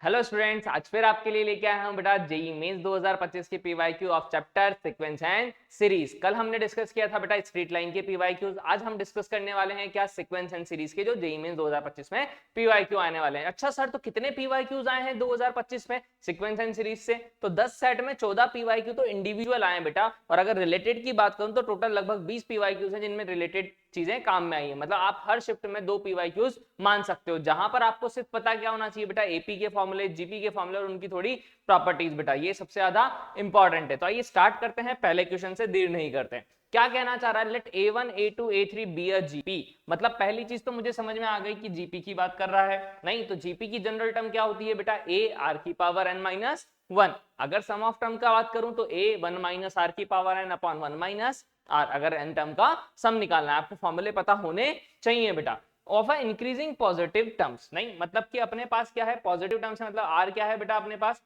Hello students, आज फिर आपके लिए लेके आया हूं बेटा जेई मेंस 2025 के PYQ of chapter sequence and series. कल हमने डिस्कस किया था बेटा स्ट्रीट लाइन के पीवाईक्यूज। आज हम डिस्कस करने वाले हैं क्या सीक्वेंस एंड सीरीज के जो जेई मेंस 2025 में पीवाईक्यू आने वाले हैं। अच्छा सर, तो कितने पीवाईक्यूज आए हैं 2025 में सीक्वेंस एंड सीरीज से? तो 10 सेट में 14 पीवाईक्यू तो इंडिविजुअल आए बेटा, और अगर रिलेटेड की बात करूं तो टोटल लगभग 20 पीवाईक्यूज हैं जिनमें रिलेटेड चीजें काम में आई है। मतलब आप हर शिफ्ट में 2 पीवाईक्यूज मान सकते हो, जहां पर आपको सिर्फ पता क्या होना चाहिए बेटा, एपी के फॉर्मूले, जीपी के फॉर्मूले और उनकी थोड़ी प्रॉपर्टीज बेटा, ये सबसे ज्यादा इंपॉर्टेंट है। तो आइए स्टार्ट करते हैं पहले क्वेश्चन से, देर नहीं करते हैं। क्या कहना चाह रहा है? Let A1 A2 A3 be a GP. मतलब पहली चीज तो मुझे समझ में आ गई कि जीपी की बात कर रहा है। नहीं तो जीपी की जनरल टर्म क्या होती है बेटा? a r की पावर n माइनस 1। अगर सम ऑफ टर्म का बात करूं तो a 1 माइनस r की power n upon 1 minus r। अगर n टर्म का सम निकालना है, आपको फॉर्मूले पता होने चाहिए बेटा। ऑफ इंक्रीजिंग पॉजिटिव टर्म्स, नहीं मतलब कि अपने पास क्या है पॉजिटिव टर्म्स है, मतलब r क्या है बेटा अपने पास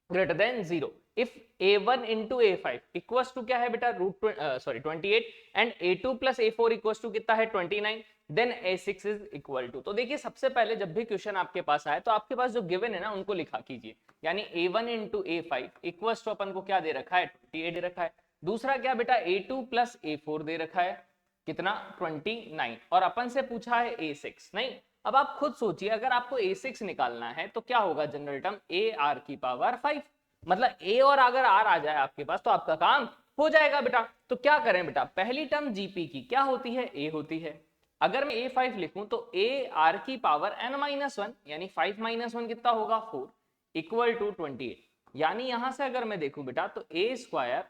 greater than 0। If a1 into a5 equals to क्या है बेटा root 28 and a2 plus a4 equals to कितना है 29, then a6 is equal to. तो देखिए सबसे पहले जब भी क्वेश्चन आपके पास आए तो आपके पास जो गिवन है ना उनको लिखा कीजिए। यानी a1 into a5 equals to अपन को क्या दे रखा है 28 दे रखा है। दूसरा क्या बेटा a2 प्लस a4 दे रखा है कितना 29, और अपन से पूछा है a6। नहीं अब आप खुद सोचिए, अगर आपको a6 निकालना है तो क्या होगा जनरल टर्म a r की पावर 5। मतलब a और अगर r आ जाए आपके पास तो आपका काम हो जाएगा बेटा। तो क्या करें बेटा, पहली टर्म जीपी की क्या होती है a होती है। अगर मैं a5 लिखूं तो a r की पावर n माइनस 1 यानी 5 माइनस 1 कितना होगा 4 इक्वल टू 28। यानी यहां से अगर मैं देखूं बेटा तो a स्क्वायर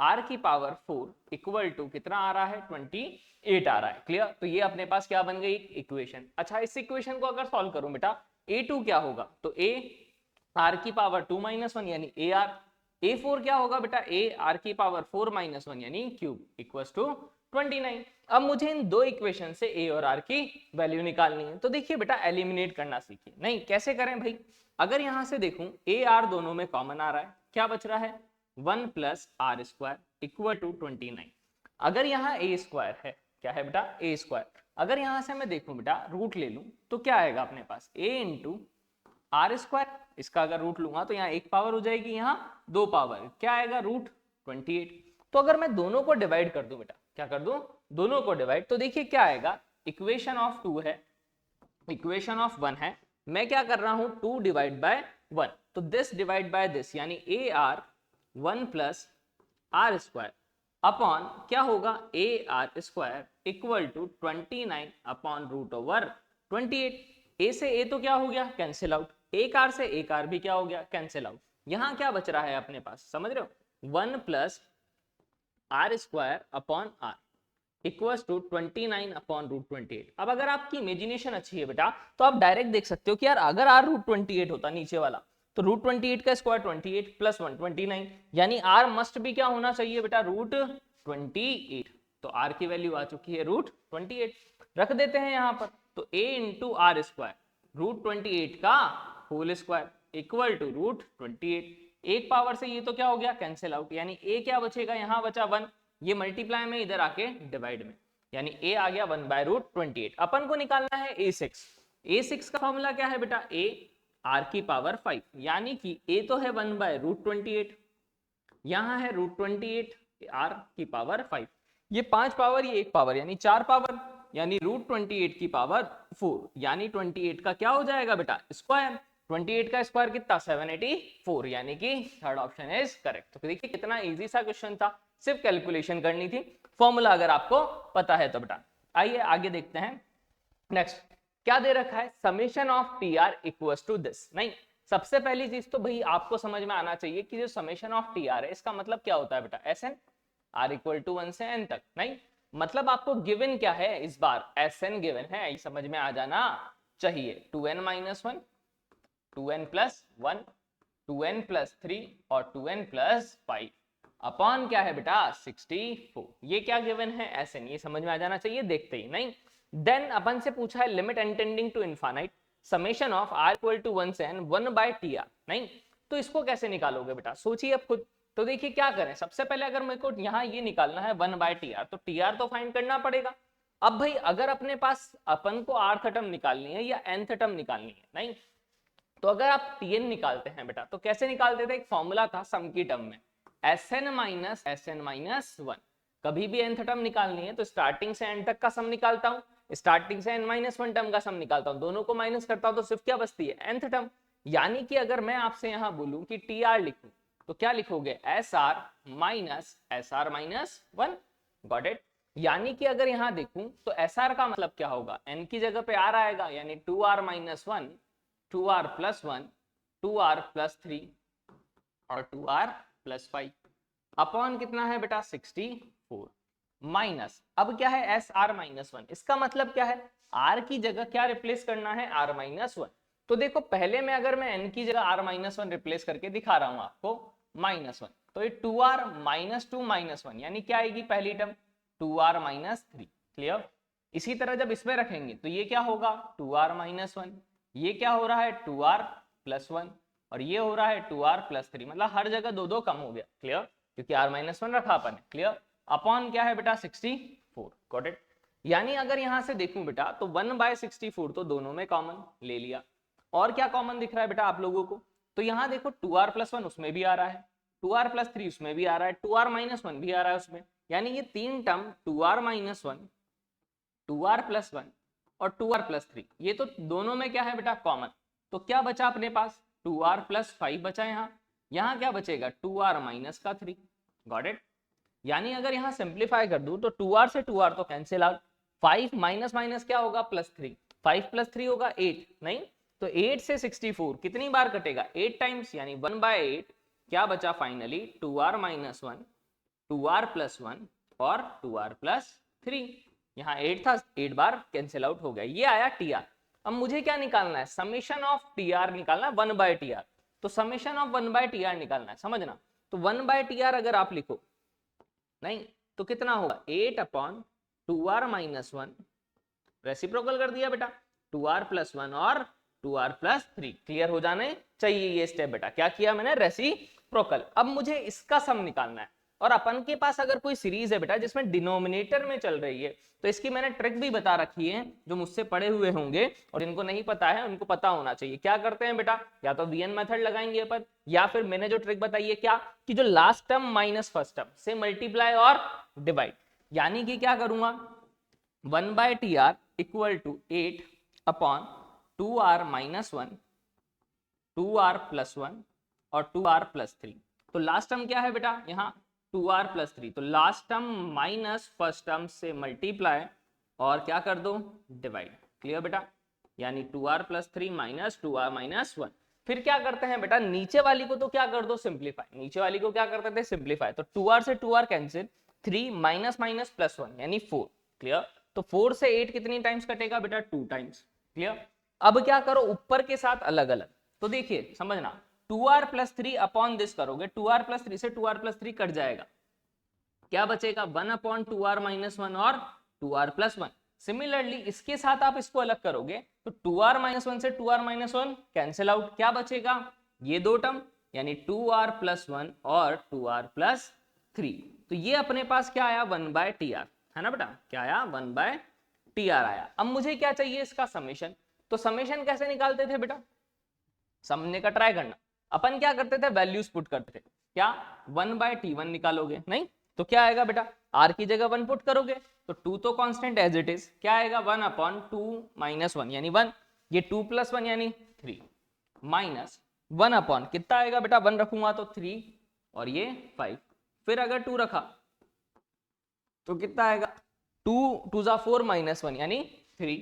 r की पावर 4 इक्वल टू कितना आ रहा है 28 आ रहा है। क्लियर? तो ये अपने पास क्या बन गई इक्वेशन। अच्छा इस इक्वेशन को अगर सॉल्व करूं बेटा a2 क्या होगा तो a r की पावर 2 माइनस 1 यानी ar। a4 क्या होगा बेटा a r की पावर 4 माइनस 1 यानी क्यूब इक्वल्स टू 29। अब मुझे इन दो इक्वेशन से a और r की वैल्यू निकालनी है। तो देखिए बेटा एलिमिनेट करना सीखिए। नहीं कैसे करें भाई, अगर यहां से देखूं a r दोनों में कॉमन आ रहा है, क्या बच रहा है 1 plus r square equal to 29। अगर यहाँ a स्क्वायर है, क्या है बेटा a स्क्वायर, अगर यहां से मैं देखूं बेटा रूट ले लूं तो क्या आएगा अपने पास a इंटू आर स्क्वायर। इसका अगर रूट लूंगा तो यहाँ एक पावर हो जाएगी, यहाँ दो पावर, क्या आएगा रूट 28। तो अगर मैं दोनों को डिवाइड कर दूं बेटा, क्या कर दूं दोनों को डिवाइड, तो देखिए क्या आएगा इक्वेशन ऑफ 2 है, इक्वेशन ऑफ 1 है, मैं क्या कर रहा हूं 2 डिवाइड बाय 1, तो दिस डिवाइड बाय दिस यानी a r 1 plus r square upon क्या होगा a r square equal to 29 upon root over 28। A से ए तो क्या हो गया कैंसिल आउट, एक आर से एक आर भी क्या हो गया कैंसिल आउट। यहां क्या बच रहा है अपने पास समझ रहे हो 1 plus r square upon r equals to 29 upon root 28। अब अगर आपकी इमेजिनेशन अच्छी है बेटा तो आप डायरेक्ट देख सकते हो कि यार अगर आर रूट 28 होता नीचे वाला तो रूट 28 का स्क्वायर 28 प्लस 1 29, यानी आर मस्ट भी क्या होना चाहिए बेटा रूट 28। तो आर की वैल्यू आ चुकी है रूट 28, रख देते हैं यहां पर। तो a into r square root 28 का whole square equal to root 28। एक पावर से ये तो क्या हो गया कैंसिल आउट, यानी a क्या बचेगा यहाँ बचा 1, ये मल्टीप्लाई में इधर आके डिवाइड में, यानी a आ गया 1 बाय रूट 28। अपन को निकालना है a6। a6 का फॉर्मूला क्या है बेटा a r की पावर 5, यानी कि a तो है 1 बाय रूट 28, यहां है रूट 28 r की पावर 5, ये 5 पावर ये 1 पावर यानी 4 पावर, यानी रूट 28 की पावर 4, यानी 28 का क्या हो जाएगा बेटा स्क्वायर। 28 का स्क्वायर कितना 784, यानी कि थर्ड ऑप्शन इज करेक्ट। तो देखिए कितना इजी सा क्वेश्चन था, सिर्फ कैलकुलेशन करनी थी, फॉर्मूला अगर आपको पता है तो बेटा। आइए आगे देखते हैं नेक्स्ट क्या दे रखा है, summation of T r equals to this. नहीं सबसे पहली चीज तो भाई आपको समझ में आना चाहिए कि जो समेशन ऑफ टी आर है इसका मतलब क्या होता है बेटा S n r equal to 1 से n तक। नहीं मतलब आपको गिवन क्या है इस बार एस एन गिवन है, समझ में आ जाना चाहिए 2n minus 1 2n plus 1 2n plus 3 और 2n प्लस 5 अपॉन क्या है बेटा 64। ये क्या गिवन है एस एन, ये समझ में आ जाना चाहिए देखते ही। नहीं देन अपन से पूछा है limit tending to infinite summation of r equal to 1 से n 1 बाय टी आर। नहीं तो इसको कैसे निकालोगे बेटा, सोचिए अब खुद। तो देखिए क्या करें, सबसे पहले अगर मेरे को यहाँ ये निकालना है 1 बाय टी आर, तो टी आर तो फाइंड करना पड़ेगा। अब भाई अगर अपने पास अपन को rth टर्म निकालनी है या nth टर्म निकालनी है, नहीं तो अगर आप Tn निकालते हैं बेटा तो कैसे निकालते थे, एक फॉर्मूला था सम की टर्म में, Sn माइनस Sn माइनस 1। कभी भी nth टर्म निकालनी है तो स्टार्टिंग से एंड तक का सम निकालता हूँ, स्टार्टिंग से n माइनस 1 टर्म का सम निकालता हूँ, दोनों को माइनस करता हूँ तो सिर्फ क्या बचती है, nth टर्म। यानी कि अगर मैं आपसे यहाँ बोलूं कि Tr लिखूं तो क्या लिखोगे, Sr minus Sr minus 1। Got it. यानी कि अगर यहाँ देखूं तो Sr का मतलब क्या होगा, n की जगह पे R आएगा, यानी 2r minus 1, 2r plus 1, 2r plus 3 और 2r प्लस 5 अपॉन कितना है बेटा 64 माइनस, अब क्या है एस आर माइनस 1। इसका मतलब क्या है, r की जगह क्या रिप्लेस करना है, r माइनस 1। तो देखो पहले में अगर मैं n की जगह r माइनस 1 रिप्लेस करके दिखा रहा हूं आपको माइनस 1, तो ये 2r माइनस 2 माइनस 1 यानी क्या आएगी पहली टर्म 2r माइनस 3। क्लियर। इसी तरह जब इसमें रखेंगे तो ये क्या होगा 2r माइनस 1, ये क्या हो रहा है 2r प्लस 1 और ये हो रहा है 2r प्लस 3, मतलब हर जगह दो दो कम हो गया। क्लियर, क्योंकि r माइनस 1 रखा अपन। क्लियर। अपॉन क्या है बेटा 64। Got it. यानी अगर यहां से देखूं बेटा तो 1/64 तो दोनों में कॉमन ले लिया। और क्या कॉमन दिख रहा है बेटा आप लोगों को, तो यहां देखो 2r प्लस 1 उसमें भी आ रहा है, 2r प्लस 3 उसमें भी आ रहा है, 2r माइनस 1 भी आ रहा है उसमें। यानी ये तीन term 2r minus 1, 2r plus 1 और 2r प्लस 3 ये तो दोनों में क्या है बेटा कॉमन। तो क्या बचा अपने पास 2r प्लस 5 बचा, यहाँ क्या बचेगा 2r माइनस का 3। Got it. यानी अगर यहाँ सिंप्लीफाई कर दूं तो 2r से 2r तो कैंसिल आउट, 5 माइनस माइनस क्या होगा प्लस 3, 5 प्लस 3 होगा 8, नहीं तो 8 से 64 कितनी बार कटेगा 8 टाइम्स, यानी 1/8 क्या बचा finally 2r minus 1, 2r plus 1 और 2r प्लस 3। यहाँ 8 था, 8 बार कैंसिल आउट हो गया, ये आया Tr। अब मुझे क्या निकालना है, समेशन ऑफ Tr निकालना है 1/Tr। तो समेशन ऑफ 1/Tr निकालना है, समझना। तो 1/Tr अगर आप लिखो नहीं तो कितना होगा 8 अपॉन 2r माइनस 1, रेसिप्रोकल कर दिया बेटा 2r प्लस 1 और 2r प्लस 3। क्लियर हो जाने चाहिए ये स्टेप बेटा, क्या किया मैंने रेसिप्रोकल। अब मुझे इसका सम निकालना है और अपन के पास अगर कोई सीरीज है बेटा जिसमें डिनोमिनेटर में चल रही है तो इसकी मैंने ट्रिक भी बता रखी है, जो मुझसे पढ़े हुए होंगे और जिनको नहीं पता है उनको पता होना चाहिए। क्या करते हैं बेटा, या तो वीएन मेथड लगाएंगे अपन, या फिर मैंने जो ट्रिक बताई है क्या कि जो last term minus first term से मल्टीप्लाई और डिवाइड। यानी कि क्या करूंगा 1/Tr equal to 8 upon 2r minus 1, 2r plus 1 और 2r प्लस 3। तो लास्ट टर्म क्या है बेटा यहाँ 2r प्लस 3, तो last term minus first term से मल्टीप्लाई और क्या कर दो डिवाइड। क्लियर बेटा, यानी 2r plus 3 minus 2r minus 1। फिर क्या करते हैं बेटा नीचे वाली को तो क्या कर दो सिंप्लीफाई, नीचे वाली को क्या करते थे सिंप्लीफाई, तो 2r से 2r cancel, 3 minus minus plus 1 यानी 4। क्लियर। तो 4 से 8 कितनी टाइम्स कटेगा बेटा 2 टाइम्स। क्लियर। अब क्या करो ऊपर के साथ अलग अलग, तो देखिए समझना 2r प्लस 3 अपॉन दिस करोगे, 2r प्लस 3 से 2r प्लस 3 कट जाएगा, क्या बचेगा 1 अपॉन 2r माइनस 1 और 2r प्लस 1। सिमिलरली इसके साथ आप इसको अलग करोगे तो 2r माइनस 1 से 2r माइनस 1 कैंसिल आउट, क्या बचेगा ये दो टर्म, यानी 2r प्लस 1 और 2r प्लस 3। तो ये अपने पास क्या आया 1/Tr, है ना बेटा, क्या आया 1/Tr आया। अब मुझे क्या चाहिए इसका समेशन, तो समेशन कैसे निकालते थे बेटा, समझने का ट्राई करना। अपन क्या करते थे वैल्यूज पुट करते थे, क्या 1/T1 निकालोगे, नहीं तो क्या आएगा बेटा r की जगह 1 पुट करोगे तो 2 तो कांस्टेंट एज इट इज, क्या आएगा 1 अपॉन 2 माइनस 1 यानी 1, ये 2 प्लस 1 यानी 3 माइनस 1 अपॉन कितना आएगा बेटा 1 रखूंगा तो 3 और ये 5, फिर अगर 2 रखा तो कितना आएगा 2 2 जा 4 माइनस 1 यानी 3,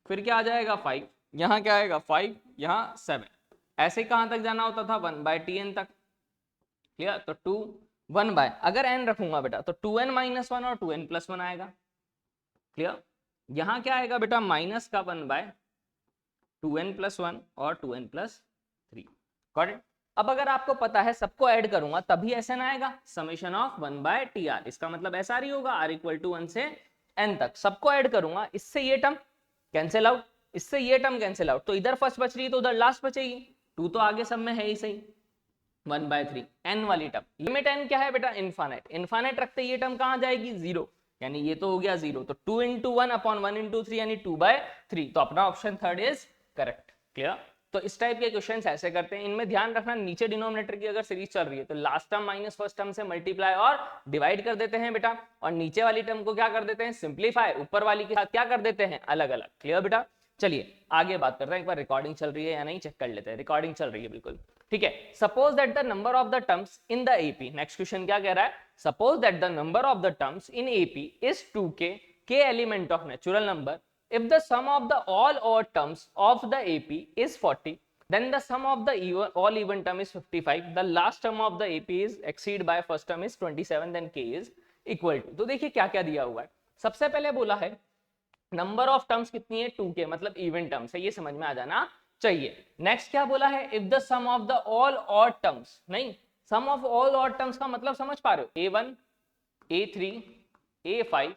फिर क्या आ जाएगा 5, यहाँ क्या आएगा 5, यहाँ 7। ऐसे कहां तक जाना होता था 1/Tn तक। क्लियर। तो 2 1 बाय अगर n रखूंगा बेटा तो 2n माइनस 1 और 2n प्लस 1 आएगा। क्लियर। यहां क्या आएगा बेटा माइनस का 1/2n प्लस 1 और 2n प्लस 3। Got it. अब अगर आपको पता है सबको ऐड करूंगा तभी Sn आएगा, समेशन ऑफ 1/Tr, इसका मतलब ऐसा ही होगा r इक्वल टू 1 से n तक, सबको ऐड करूंगा, इससे ये टर्म कैंसिल आउट, इससे ये टर्म कैंसिल आउट, तो इधर फर्स्ट बच रही है तो उधर लास्ट बचेगी, 2 तो आगे सब में है ही सही, 1/3 n वाली टर्म। लिमिट n क्या है बेटा इनफाइनाइट, इनफाइनाइट रखते ये टर्म कहां जाएगी 0, यानी ये तो हो गया 0, तो 2 into 1 अपॉन 1 into 3 यानी 2/3, तो अपना option third is correct. Clear. तो इस टाइप के क्वेश्चंस ऐसे करते हैं। इनमें ध्यान रखना, नीचे डिनोमिनेटर की अगर सीरीज चल रही है तो last term minus first term से मल्टीप्लाई और डिवाइड कर देते हैं बेटा, और नीचे वाली टर्म को क्या कर देते हैं, सिंप्लीफाई, ऊपर वाली के साथ क्या कर देते हैं, अलग अलग। क्लियर बेटा? चलिए आगे बात करते हैं, एक बार रिकॉर्डिंग चल रही है या नहीं चेक कर लेते हैं। रिकॉर्डिंग चल रही है बिल्कुल, ठीक है। Suppose that the number of the terms in the AP, next question क्या कह रहा है, suppose that the number of the terms in AP is 2k, k element of natural number, if the sum of the all odd terms of the AP is 40, then the sum of the all even term is 55, the last term of the AP is exceed by first term is 27, then k is equal to। तो देखिए क्या क्या दिया हुआ है। सबसे पहले बोला है नंबर ऑफ टर्म्स कितनी है, 2k, मतलब इवन टर्म्स है, ये समझ में आ जाना चाहिए। नेक्स्ट क्या बोला है, if the sum of the all odd terms, नहीं, sum of all odd terms का मतलब समझ पा रहे हो, a1 a3 a5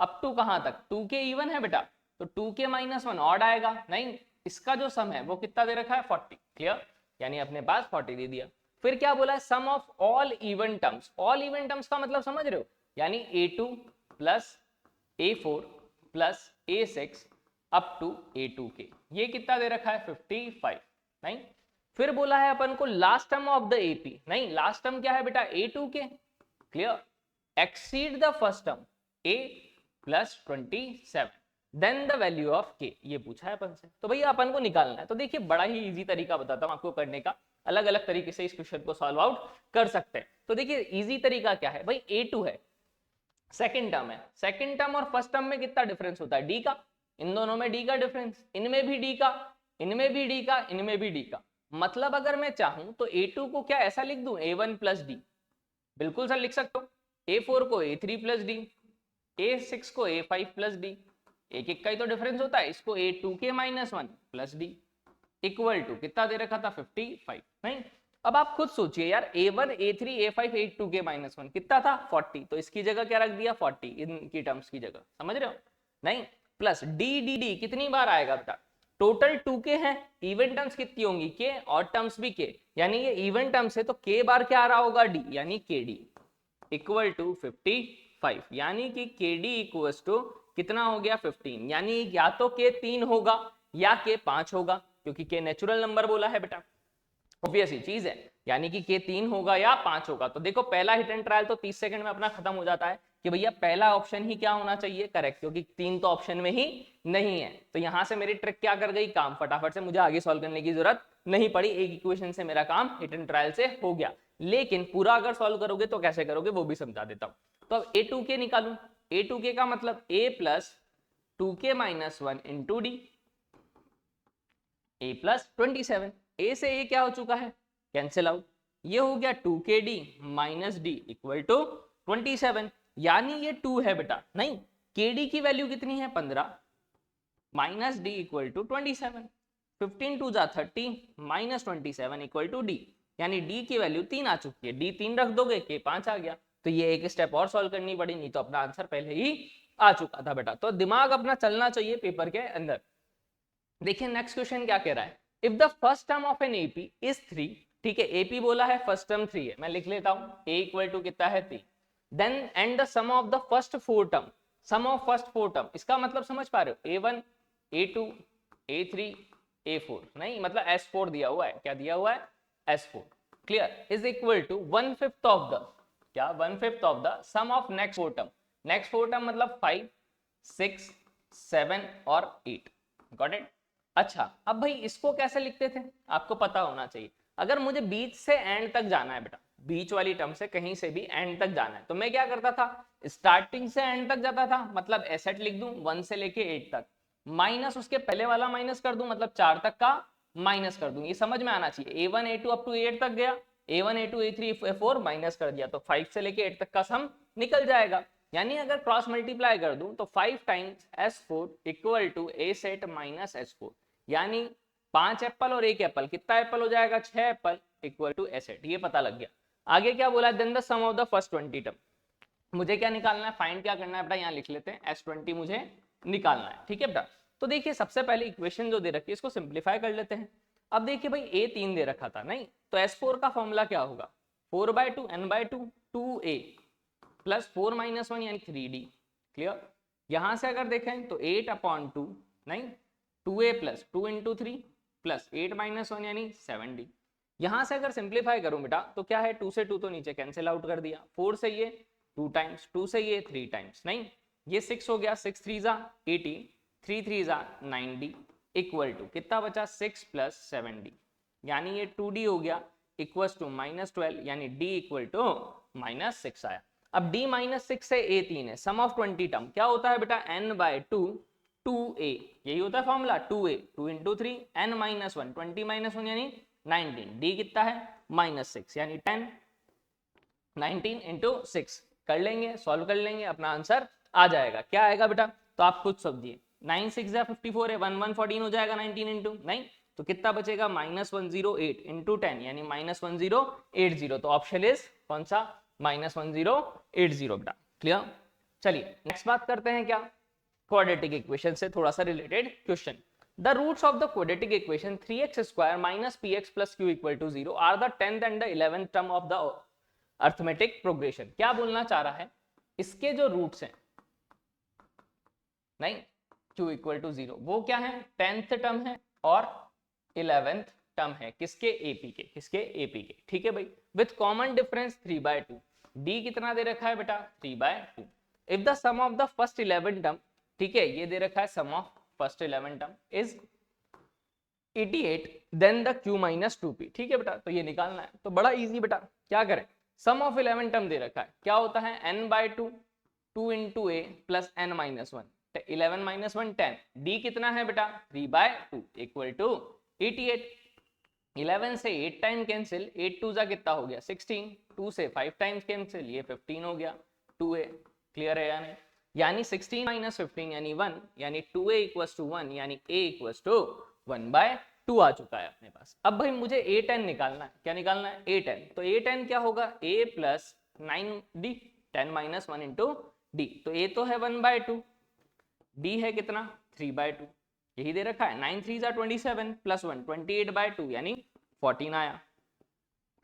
up to कहां तक, 2k इवन है बेटा, तो 2k माइनस 1 ऑड आएगा, नहीं, इसका जो सम है वो कितना दे रखा है, 40। क्लियर? यानी अपने पास 40 दे दिया। फिर क्या बोला है, sum of all even terms, all even terms का मतलब समझ रहे हो, यानी a2 plus a4 plus a6 up to a2k, ये कितना दे रखा है, 55, नहीं। फिर बोला है अपन को last term of the AP, नहीं, लास्ट टर्म क्या है बेटा, a2k। Clear? Exceed the first term a plus 27, then the value of k, ये पूछा है अपन से, तो भैया अपन को निकालना है। तो देखिए बड़ा ही इजी तरीका बताता हूं आपको करने का, अलग अलग तरीके से इस क्वेश्चन को सॉल्व आउट कर सकते हैं। तो देखिए इजी तरीका क्या है भाई, a2 है, सेकंड टर्म है, सेकंड टर्म और फर्स्ट टर्म में कितना डिफरेंस होता है, d का, इन दोनों में d का डिफरेंस, इनमें भी d का, इनमें भी d का, इनमें भी d का, मतलब अगर मैं चाहूं तो a2 को क्या ऐसा लिख दूं, a1 प्लस d, बिल्कुल सर लिख सकता हूं, a4 को a3 प्लस d, a6 को a5 प्लस d, एक एक का ही तो डिफरेंस होता है, इसको a2k minus 1 plus d equal to कितना दे रखा था, 55, नहीं। अब आप खुद सोचिए यार, a1 a3 a5 a2k minus 1 कितना था, 40, तो इसकी जगह क्या रख दिया, 40 इनकी टर्म्स की जगह, समझ रहे हो, नहीं, प्लस d कितनी बार आएगा बेटा, टोटल 2k है, इवन टर्म्स कितनी होंगी, k, और टर्म्स भी k, यानी ये इवन टर्म्स है तो k बार क्या आ रहा होगा, d, यानी kd इक्वल टू 55, यानी कि kd इक्वल्स टू कितना हो गया, 15, यानी या तो k 3 होगा या k 5 होगा, क्योंकि k नेचुरल नंबर बोला है बेटा, ऑब्वियस ही चीज है, यानी कि k 3 होगा या 5 होगा। तो देखो पहला हिट एंड ट्रायल तो 30 सेकंड में अपना खत्म हो जाता है कि भैया पहला ऑप्शन ही क्या होना चाहिए, करेक्ट, क्योंकि 3 तो ऑप्शन में ही नहीं है। तो यहां से मेरी ट्रिक क्या कर गई, काम फटाफट से, मुझे आगे सॉल्व करने की जरूरत नहीं पड़ी, एक इक्वेशन से मेरा काम हिट एंड ट्रायल से हो गया। लेकिन पूरा अगर सॉल्व करोगे तो कैसे करोगे वो भी समझा देता हूं। तो अब a2k निकालू, a2k का मतलब a plus 2k minus 1 into D, a plus 27, a से a क्या हो चुका है, कैंसिल आउट, ये हो गया 2kd minus D equal to 27, यानी ये 2 है बेटा, नहीं, kd की वैल्यू कितनी है, 15 minus D equal to 27, 15 to जा 30 माइनस 27 इक्वल टू डी, यानी d की वैल्यू 3 आ चुकी है, d 3 रख दोगे k 5 आ गया। तो ये एक स्टेप और सॉल्व करनी पड़ी, नहीं तो अपना आंसर पहले ही आ चुका था बेटा। तो दिमाग अपना चलना चाहिए पेपर के अंदर। देखिए नेक्स्ट क्वेश्चन क्या कह रहा है, if the first term of an AP is 3, ठीक है, एपी बोला है, फर्स्ट टर्म 3 है, मैं लिख लेता हूं, a इक्वल टू कितना है 3, then and the sum of the first 4 term, sum of first 4 term, इसका मतलब समझ पा रहे हो, a1 a2 a3 a4, नहीं, मतलब s4 दिया हुआ है, क्या दिया हुआ है, s4, clear, is equal to 1/5 of the, क्या 1/5 of the sum of next 4 term, next 4 term मतलब 5 6 7 और 8, गॉट इट। अच्छा अब भाई इसको कैसे लिखते थे, आपको पता होना चाहिए, अगर मुझे बीच से एंड तक जाना है बेटा, बीच वाली टर्म से कहीं से भी एंड तक जाना है, तो मैं क्या करता था, स्टार्टिंग से एंड तक जाता था, मतलब एसेट लिख दूं 1 से लेके 8 तक, माइनस उसके पहले वाला माइनस कर दूं, मतलब 4 तक का माइनस कर दूं, ये समझ में आना चाहिए, a1 a2 अप टू 8 तक गया, a1 a2 a3 a4 minus कर दिया, तो 5 से लेके 8 तक का सम निकल जाएगा, यानी अगर क्रॉस मल्टीप्लाई कर दूं तो 5 times s4 equal to a set minus s4, यानी 5 एप्पल और 1 एप्पल, कितना एप्पल हो जाएगा, 6 apple equal to a set, ये पता लग गया। आगे क्या बोला, then the sum of the first 20 term, मुझे क्या निकालना है, फाइंड क्या करना है बेटा, यहाँ लिख लेते हैं s20 मुझे निकालना है, ठीक है बेटा। तो देखिए सबसे पहले इक्वेशन जो दे रखी है इसको सिंप्लीफाई कर लेते हैं। अब देखिए भाई a 3 दे रखा था, नहीं, तो s4 का फॉर्मूला क्या होगा, 4/2 n/2 2a प्लस 4 माइनस 1 यानी 3d, क्लियर। यहां से अगर देखें तो 8/2, नहीं, 2a plus 2 into 3 plus 8 minus 1 यानी 7d। यहां से अगर सिंप्लीफाई करूं बेटा तो क्या है, 2 से 2 तो नीचे कैंसिल आउट कर दिया, 4 से ये 2 टाइम्स, 2 से ये 3 टाइम्स, नहीं ये 6 हो गया, 6 3 जा 80, 3 3 जा 9d इक्वल टू कितना बचा 6 प्लस 7d, यानी ये 2d हो गया इक्वल टू -12 यानी d इक्वल टू -6 आया। अब d -6 से a 3 है, सम ऑफ 20 टर्म क्या होता है बेटा n/2 2a, यही होता है फॉर्मूला 2a 2 into 3 n -1 20 -1 यानी 19, d कितना है -6 यानी 10 19 into 6 कर लेंगे, सॉल्व कर लेंगे, अपना आंसर आ जाएगा। क्या आएगा बेटा, तो आप खुद समझिए, 9 6 54 है, 1 1 14 हो जाएगा 19 इंटू, नहीं तो कितना बचेगा -108 इंटू 10 यानी -1080, तो ऑप्शन इज कौन सा -1080 बेटा। क्लियर, चलिए नेक्स्ट बात करते हैं क्या, क्वाड्रेटिक इक्वेशन से थोड़ा सा related question. The roots of the quadratic equation 3x² minus px plus q equal to 0 are the 10th and the 11th term of the arithmetic progression. क्या बोलना चाह रहा है, इसके जो रूट्स हैं, नहीं q इक्वल टू 0 वो क्या है 10th टर्म है और 11th टर्म है, किसके AP के, किसके AP के, ठीक है भाई, विथ कॉमन डिफरेंस 3/2। d कितना दे रखा है बेटा 3/2। If the sum of the first 11 term, ठीक है ये दे रखा है sum of first 11 term is 88 then the q minus 2p, ठीक है बेटा, तो ये निकालना है, तो बड़ा इजी बेटा, क्या करें, सम ऑफ 11 टर्म दे रखा है, क्या होता है n/2 2 into a plus n minus 1 11 minus 1 10, d कितना है बेटा 3/2 इक्वल टू 88, 11 से 8 टाइम कैंसिल, 8 2 जा कितना हो गया 16, 2 से 5 टाइम्स कैंसिल, ये 15 हो गया 2a। क्लियर है या नहीं, यानी 16 minus 15 यानी 1, यानी 2a equals to 1 यानी a equals to 1/2 आ चुका है अपने पास। अब भाई मुझे a10 निकालना है, क्या निकालना है a10, तो a10 क्या होगा a plus 9d 10 minus 1 into d, तो a तो है 1/2, d है कितना 3/2, यही दे रखा है, 9 3 27 plus 1 28/2 यानी 14 आया।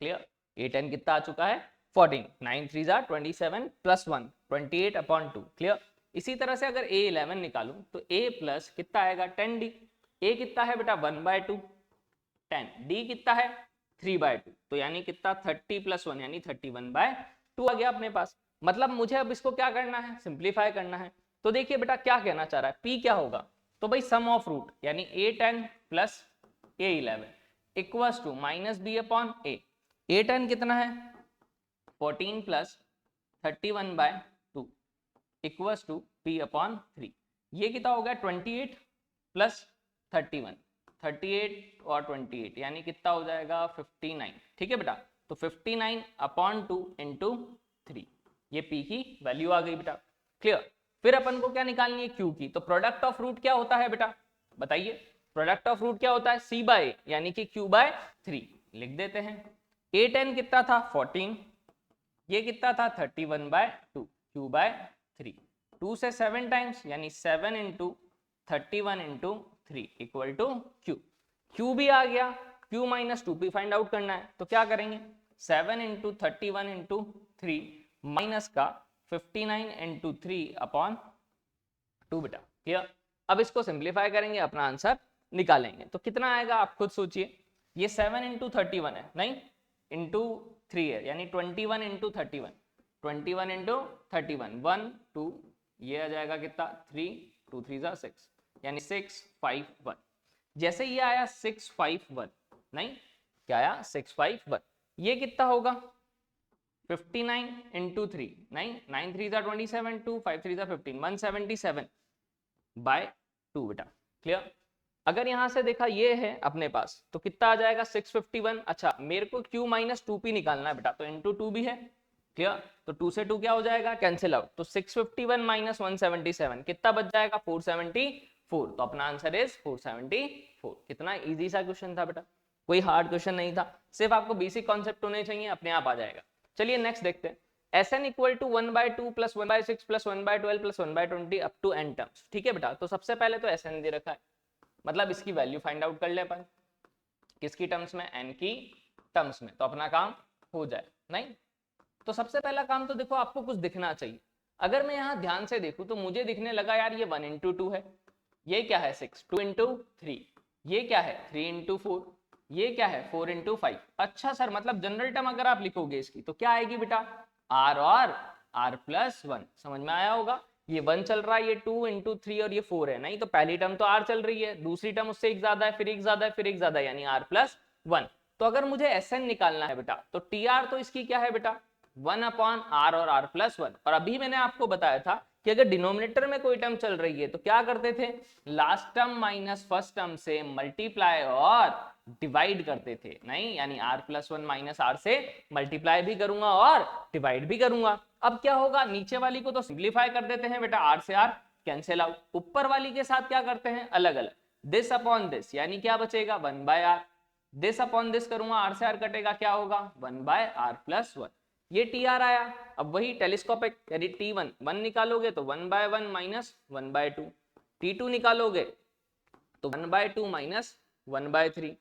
क्लियर, a10 कितना आ चुका है 14, 9 3 27 plus 1 28/2। क्लियर, इसी तरह से अगर a11 निकालूं तो a प्लस कितना आएगा 10d, a कितना है बेटा 1/2 10, d कितना है 3/2, तो यानी कितना 30 plus 1 यानी 31/2 आ गया अपने पास। मतलब मुझे अब इसको क्या करना है, सिंप्लीफाई करना है, तो देखिए बेटा क्या कहना चाह रहा है, p क्या होगा, तो भाई सम ऑफ रूट यानी a10 plus a11 equals to -b/a, a10 कितना है 14 प्लस 31/2 इक्वल्स टू p/3, ये कितना हो गया 28 प्लस 31, 38 और 28 यानी कितना हो जाएगा 59, ठीक है बेटा, तो 59/2 इंटू 3, ये p की वैल्यू आ गई बेटा। क्लियर, फिर अपन को क्या निकालनी है q की, तो प्रोडक्ट ऑफ रूट क्या होता है बेटा बताइए, प्रोडक्ट ऑफ रूट क्या होता है c/a यानी कि q/3, लिख देते हैं, a10 कितना था 14, ये कितना था 31/2 q/3, 2 से 7 टाइम्स यानी 7 into 31 into 3 equal to q भी आ गया, q minus 2p find out करना है, तो क्या करेंगे 7 इंटू 31 इंटू 3 माइनस का 59 इंटू 3/2 बेटा। क्लियर, अब इसको सिंप्लीफाई करेंगे, अपना आंसर निकालेंगे, तो कितना आएगा आप खुद सोचिए, ये 7 इंटू 31 है, नहीं इंटू 3 है यानी 21 इंटू 31, 21 इंटू 31 1 2, ये आ जाएगा कितना 3 2 3 6 यानी 651, जैसे ये आया 651, नहीं क्या आया 651, ये कितना होगा 59 इंटू 3, नहीं 9 3 27 2 5 3 15 177/2 बेटा। क्लियर, अगर यहां से देखा ये है अपने पास तो कितना आ जाएगा 651, अच्छा मेरे को q माइनस 2p निकालना है बेटा, तो इंटू 2 भी है। क्लियर, तो 2 से 2 क्या हो जाएगा कैंसिल आउट, तो 651 माइनस 177 कितना बच जाएगा 474, तो अपना आंसर इज 474। कितना इजी सा क्वेश्चन था बेटा, कोई हार्ड क्वेश्चन नहीं था, सिर्फ आपको बेसिक कॉन्सेप्ट होने चाहिए, अपने आप आ जाएगा। चलिए नेक्स्ट देखते हैं, Sn equal to 1/2 plus 1/6 plus 1/12 plus 1/20 up to n terms, ठीक है बेटा, तो सबसे पहले तो Sn दे रखा है, मतलब इसकी वैल्यू फाइंड आउट कर ले अपन, किसकी टर्म्स में n की टर्म्स में, तो अपना काम हो जाए, नहीं तो सबसे पहला काम तो देखो आपको कुछ दिखना चाहिए, अगर मैं यहाँ ध्यान से देखूं तो मुझे दिखने लगा यार ये 1 into 2 है, ये क्या है 6 2 into 3, ये क्या है 3 इंटू 4, ये क्या है 4 इंटू 5। अच्छा सर, मतलब जनरल टर्म अगर आप लिखोगे इसकी तो क्या आएगी बेटा, r और r प्लस 1। समझ में आया होगा, ये 1 चल रहा है, ये 2 इंटू 3 और ये 4 है, नहीं तो पहली टर्म तो r चल रही है, दूसरी टर्म उससे एक ज्यादा है, फिर एक ज्यादा है, फिर एक ज्यादा है, यानी r प्लस 1। तो अगर मुझे Sn निकालना है बेटा तो tr तो इसकी क्या है बेटा 1 अपॉन r और r प्लस 1। और अभी मैंने आपको बताया था कि अगर डिनोमिनेटर में कोई टर्म चल रही है तो क्या करते थे, last term minus first term से मल्टीप्लाई और डिवाइड करते थे, नहीं यानी r प्लस 1 माइनस r से मल्टीप्लाई भी करूंगा और डिवाइड भी करूंगा। अब क्या होगा, नीचे वाली को तो सिंप्लीफाई कर देते हैं बेटा, r से r कैंसिल आउट, ऊपर वाली के साथ क्या करते हैं अलग अलग, दिस अपॉन दिस, यानी क्या बचेगा 1 by r, this upon this करूंगा r से r कटेगा, क्या होगा 1 बाय r प्लस 1। ये tr आया। अब वही टेलीस्कोपिक, यदि t1 1 निकालोगे तो 1 बाय 1 माइनस 1 बाय 2, t2 निकालोगे तो 1 बाय 2 माइनस 1 बाय 3,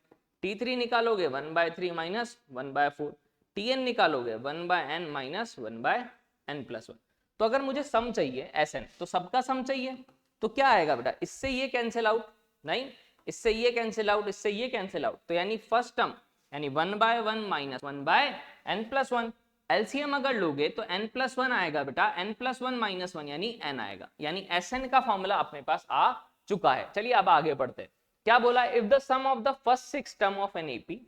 t3 निकालोगे 1 बाय 3 माइनस 1 बाय 4, tn निकालोगे 1 by n minus 1 by n plus 1। तो अगर मुझे सम चाहिए Sn, तो सबका सम चाहिए, तो क्या आएगा बेटा, इससे ये कैंसिल आउट, नहीं इससे ये कैंसिल आउट, इससे ये कैंसिल आउट, तो यानी फर्स्ट टर्म यानी 1 by 1 minus 1 by n plus 1। LCM अगर लोगे तो n प्लस 1 आएगा बेटा, n प्लस 1 माइनस 1 यानी n आएगा, यानी Sn का फॉर्मूला अपने पास आ चुका है। चलिए अब आगे बढ़ते हैं। क्या बोला, if the sum of the first 6 term of an AP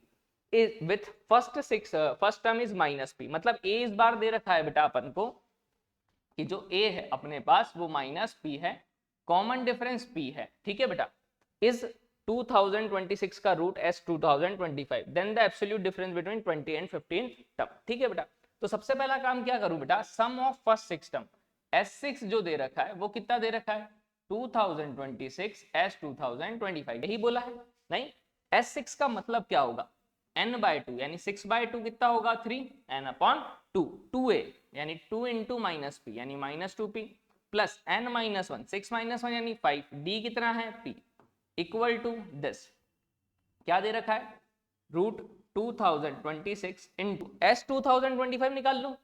is with first term is minus p, मतलब a इस बार दे रखा है बेटा अपन को कि जो a है अपने पास वो माइनस p है, कॉमन डिफरेंस p है, ठीक है बेटा, इज 2026 का root s 2025, then the absolute difference between 20 and 15 term, ठीक है बेटा। तो सबसे पहला काम क्या करूं बेटा, सम ऑफ फर्स्ट 6 टर्म, s6 जो दे रखा है वो कितना दे रखा है 2026 s 2025, यही बोला है, नहीं s6 का मतलब क्या होगा n बाय 2, यानी 6 बाय 2 कितना होगा 3, n अपॉन 2, 2a यानी 2 इंटू माइनस p यानी minus 2p plus n minus 1, 6 minus 1 यानी 5, d कितना है p इक्वल टू दिस, क्या दे रखा है रूट 2026 इंटू s 2025 निकाल लो,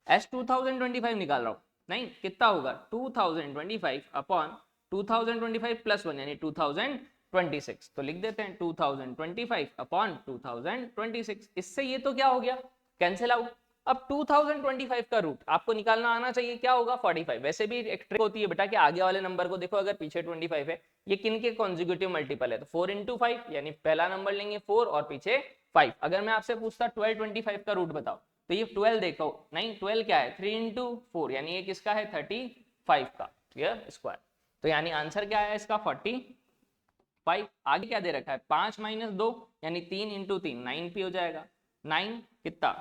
s 2025 निकाल रहा हूं, नहीं कितना होगा 2025 अपॉन 2025 प्लस 1 यानी 2026, तो लिख देते हैं 2025 अपॉन 2026। इससे ये तो क्या हो गया कैंसिल आउट। अब 2025 का रूट आपको निकालना आना चाहिए, क्या होगा 45। वैसे भी एक ट्रिक होती है बेटा कि आगे वाले नंबर को देखो, अगर पीछे 25 है ये किन के कॉन्जिक्यूटिव मल्टीपल है, तो 4 इंटू 5 यानी पहला नंबर लेंगे 4 और पीछे 5। अगर मैं आपसे पूछता 12 25 का रूट बताओ, तो ये 12 देखो, नहीं 12 क्या है 3 इंटू 4 यानी ये किसका है 35 का, क्लियर स्क्वायर, तो यानी आंसर क्या है इसका 45। आगे क्या दे रखा है 5 माइनस 2 यानी 3 इंटू 3 9p हो जाएगा, 9 कितना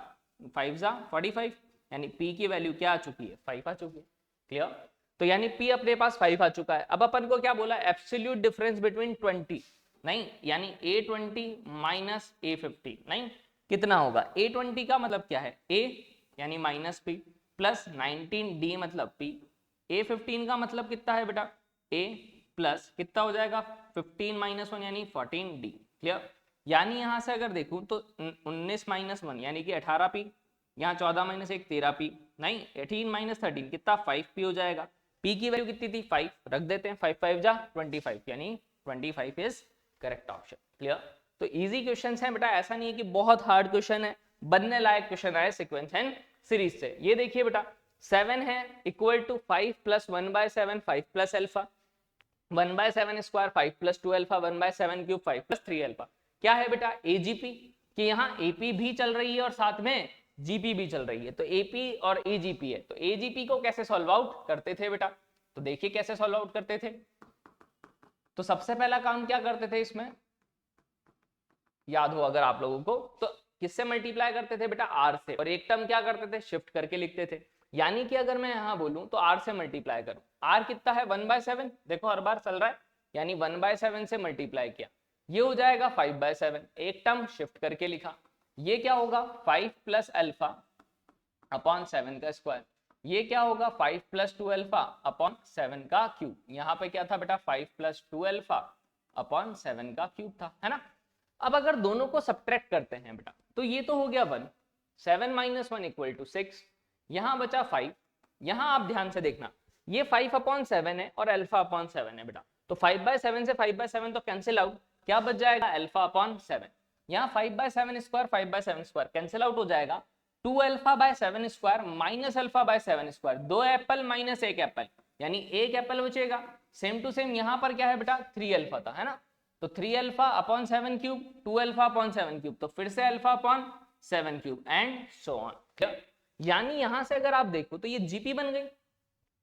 5 जा 45 यानी p की वैल्यू क्या आ चुकी है 5 आ चुकी है, क्लियर। तो यानी p अपने पास 5 आ चुका है। अब अपन को क्या बोला एब्सोल्यूट डिफरेंस बिटवीन 20, नहीं यानी a20 माइनस a50, नहीं कितना होगा a20 का मतलब क्या है a यानी माइनस p प्लस 19d मतलब p, a15 का मतलब कितना है बेटा a प्लस कितना हो जाएगा 15 माइनस 1 यानी 14d, क्लियर। यानी यहां से अगर देखूं तो 19 माइनस 1 यानी कि 18p, यहाँ 14 माइनस 1 13p, नहीं 18 माइनस 13 कितना 5p हो जाएगा। p की वैल्यू कितनी थी 5, रख देते हैं 5 5 जा 25 यानी 25 इज करेक्ट ऑप्शन, क्लियर। तो इजी क्वेश्चंस हैं बेटा, ऐसा नहीं है कि बहुत हार्ड क्वेश्चन है, बनने लायक क्वेश्चन आए सीक्वेंस एंड सीरीज से। ये देखिए बेटा 7 है equal to 5 plus 1 by 7 5 plus alpha, 1 by 7 square 5 plus 2 alpha, 1 by 7 cube 5 plus 3 alpha. क्या है बेटा एजीपी, कि यहाँ एपी भी चल रही है और साथ में जीपी भी चल रही है, तो एपी और एजीपी है। तो एजीपी को कैसे सॉल्व आउट करते थे बेटा, तो देखिए कैसे सॉल्व आउट करते थे। तो सबसे पहला काम क्या करते थे इसमें, याद हो अगर आप लोगों को, तो किससे मल्टीप्लाई करते थे बेटा आर से, और एक टर्म क्या करते थे शिफ्ट करके लिखते थे। यानी कि अगर मैं यहां बोलूं तो आर से मल्टीप्लाई करूं, आर कितना है 1 बाय 7, देखो हर बार चल रहा है, यानी 1 बाय 7 से मल्टीप्लाई किया, ये हो जाएगा 5 बाय 7, एक टर्म शिफ्ट करके लिखा, ये क्या होगा 5 प्लस अल्फा अपॉन 7 का स्क्वायर, ये क्या होगा 5 प्लस 2 अल्फा अपॉन 7 का क्यूब, यहाँ पे क्या था बेटा 5 प्लस 2 अल्फा अपॉन 7 का क्यूब था, है ना। अब अगर दोनों को सब्ट्रैक्ट करते हैं बेटा, तो ये तो हो गया 1, 7 माइनस 1 इक्वल टू 6, यहां बचा 5, यहां आप ध्यान से देखना ये 5 अपॉन 7 है और अल्फा अपॉन 7 है बेटा, तो 5 बाय 7 से 5 बाय 7 तो कैंसिल आउट, क्या बच जाएगा, अल्फा अपॉन 7। यहाँ 5/7 स्क्वायर 5/7 स्क्वायर कैंसिल आउट हो जाएगा, 2 alpha by 7 square minus alpha by 7 square, 2 Apple minus 1 Apple, यानी 1 एप्पल बचेगा। सेम टू सेम यहाँ पर क्या है बेटा, 3 अल्फा था, है ना, तो 3 alpha upon 7 cube, 2 alpha upon 7 cube, तो फिर से alpha upon 7 cube and so on. यानी यहां से अगर आप देखो तो ये जीपी बन गई।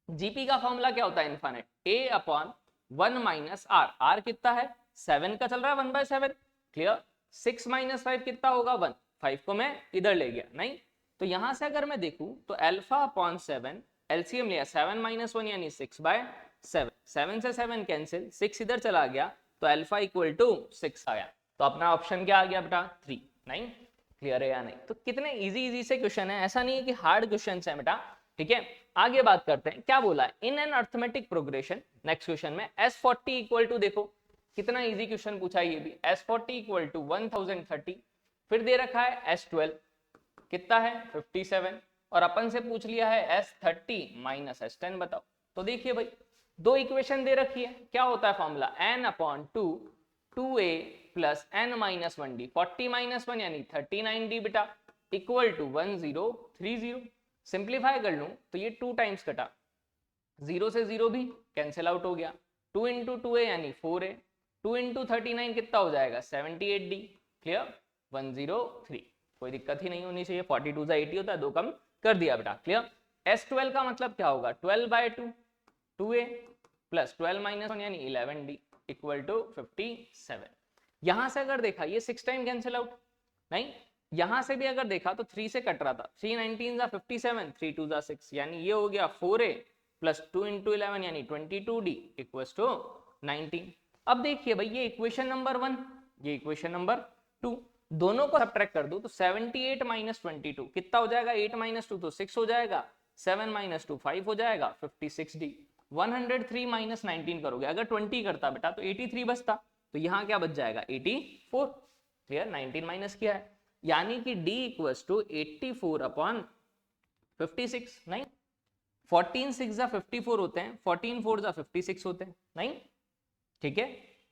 जीपी का फॉर्मूला क्या होता है, infinite, a upon 1 minus r, r कितना है 7 का चल रहा है 1/7, क्लियर। 6 माइनस 5 कितना होगा 1, 5 को मैं इधर ले गया, नहीं, तो यहां से अगर मैं देखूं तो अल्फा अपॉन 7, एलसीएम लिया 7 माइनस 1 यानी 6/7, 7 से 7 कैंसिल, 6 इधर चला गया तो अल्फा इक्वल टू 6 आया, तो अपना ऑप्शन क्या आ गया बेटा 3, नहीं, क्लियर है या नहीं। तो कितने इजी इजी से क्वेश्चन है, ऐसा नहीं है कि हार्ड क्वेश्चन है बेटा, ठीक है। आगे बात करते हैं, क्या बोला है, in an arithmetic progression, next question में S40 इक्वल टू, देखो कितना इजी क्वेश्चन पूछा है ये भी, S40 इक्वल टू 1030, फिर दे रखा है S12 कितना है 57, और अपन से पूछ लिया है S30 माइनस S10 बताओ। तो देखिए भाई, दो इक्वेशन दे रखी है, क्या होता है formula, n upon 2 2a plus n minus 1d, 40 minus 1 यानी 39d बेटा, इक्वल टू 1030। सिंप्लीफाई कर लूं तो ये 2 टाइम्स कटा, 0 से 0 भी कैंसिल आउट हो गया, 2 इंटू 2a यानी 4a, 2 इंटू 39 कितना हो जाएगा 78d, क्लियर, 103, कोई दिक्कत ही नहीं होनी चाहिए, 42 से 80 होता है, 2 कम कर दिया बेटा, क्लियर। S12 का मतलब क्या होगा, 12/2 2a प्लस 12 माइनस 1 यानी 11d इक्वल टू 57। यहां से अगर देखा ये 6 टाइम कैंसिल आउट, नहीं, यहां से भी अगर देखा तो 3 से कट रहा था, 3 19 जा 57, 3 2 जा 6, यानी ये हो गया 4a प्लस 2 इंटू 11 यानी 22d इक्वल्स टू 19। अब देखिए भाई, ये इक्वेशन नंबर 1, ये इक्वेशन नंबर 2, दोनों को सब्ट्रैक्ट कर दो तो 78 माइनस 22 कितना हो जाएगा, 8 माइनस 2 तो 6 हो जाएगा, 7 माइनस 2 5 हो जाएगा, 56d। 103 माइनस 19 करोगे, अगर 20 करता बेटा तो 83 बचता, तो यहाँ क्या बच जाएगा 84, क्लियर, 19 माइनस किया है, यानी कि d इक्वल्स टू 84 अपॉन 56, नहीं, 14 6 जा 54 होते हैं, 14 4 जा 56 होते हैं, नहीं, ठीक है,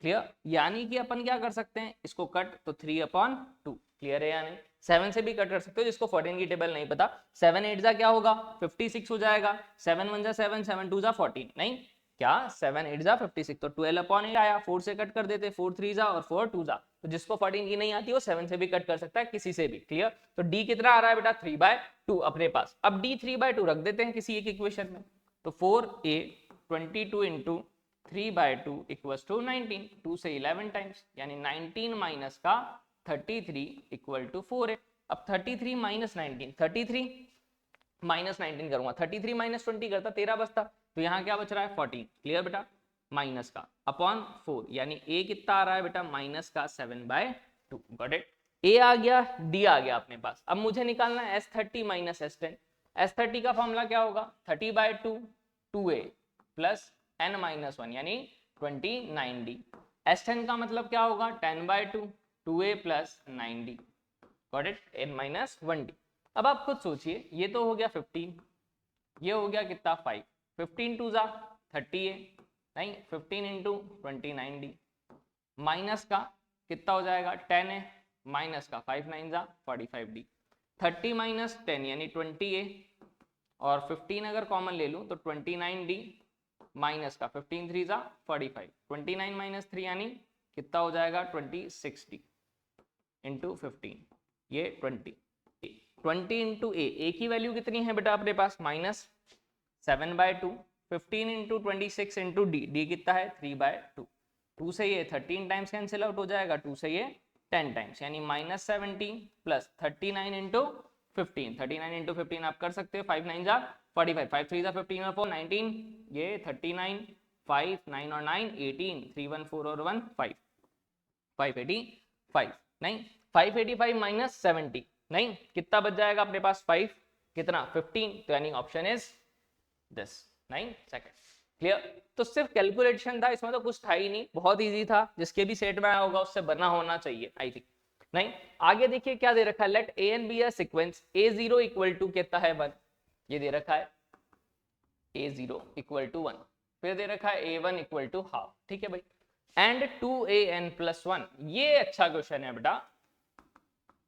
क्लियर। यानी कि अपन क्या कर सकते हैं, इसको कट तो 3 अपॉन 2, क्लियर है या नहीं। 7 से भी कट कर सकते हो, जिसको 14 की टेबल नहीं पता, 7 8 जा क्या होगा 56 हो जाएगा, 7 1 जा 7, 7 2 जा 14, नहीं, क्या 7 8 जा 56, तो 12 अपॉन 8 आया, 4 से कट कर देते, 4 3 जा और 4 2 जा, तो जिसको 14 की नहीं आती वो 7 से भी कट कर सकता है, किसी से भी, क्लियर। तो d कितना आ रहा है बेटा 3/2 अपने पास। अब d 3/2 रख देते हैं किसी एक इक्वेशन में, तो 4a 22 इंटू 3/2 इक्वल्स टू 19, 2 से 11 टाइम्स, यानी 19 माइनस का 33 इक्वल टू 4 है। अब 33 माइनस 19, 33 माइनस 19 करूंगा, 33 माइनस 20 करता 13 बचता, तो यहाँ क्या बच रहा है 14, क्लियर बेटा, माइनस का अपॉन 4, यानी a कितना आ रहा है बेटा माइनस का 7/2, गॉट इट। a आ गया, d आ गया अपने पास। अब मुझे निकालना है S30 माइनस S10। S30 का फॉर्मूला क्या होगा, 30/2 2a प्लस n माइनस 1 यानी 29d। S10 का मतलब क्या होगा 10/2 2a plus 9d, got it, n minus 1d। अब आप खुद सोचिए, ये तो हो गया 15, ये हो गया कितना 5, 15 2 जा 30a, नहीं, 15 इंटू 29d, माइनस का कितना हो जाएगा 10a, माइनस का 5 9 जा 45d, 30 माइनस 10 यानी 20a, और 15 अगर कॉमन ले लूं तो 29d माइनस का 15 3 जा 45, 29 माइनस 3 यानी कितना हो जाएगा 26d इंटू 15, ये 20 इंटू ए की वैल्यू कितनी है बेटा अपने पास माइनस 7/2, 15 इंटू 26 इंटू डी कितना है 3/2, 2 से ये 13 टाइम्स कैंसिल आउट हो जाएगा, 2 से ये 10 टाइम्स, यानी माइनस 17 प्लस 39 इंटू 15, 39 इंटू 15 आप कर सकते हो, 5 9 जा 45, 5 3 जा 15 और 4 19, ये 39, 5 9 और 9 18, 3 1 4 और 1 5, 585, नहीं, 585 माइनस 70, नहीं, कितना बच जाएगा अपने पास 5 कितना 15, तो यानी ऑप्शन इज दिस, नहीं, सेकंड, क्लियर। तो सिर्फ कैलकुलेशन था, इसमें तो कुछ था ही नहीं, बहुत इजी था, जिसके भी सेट में आया होगा उससे बना होना चाहिए आई थिंक, नहीं। आगे देखिए क्या दे रखा है, let a and b a sequence a0 equal to कितना है 1, ये दे रखा है a0 इक्वल टू 1, फिर दे रखा है a1 इक्वल टू हाफ, ठीक है भाई। And 2an+1। ये अच्छा क्वेश्चन है बेटा,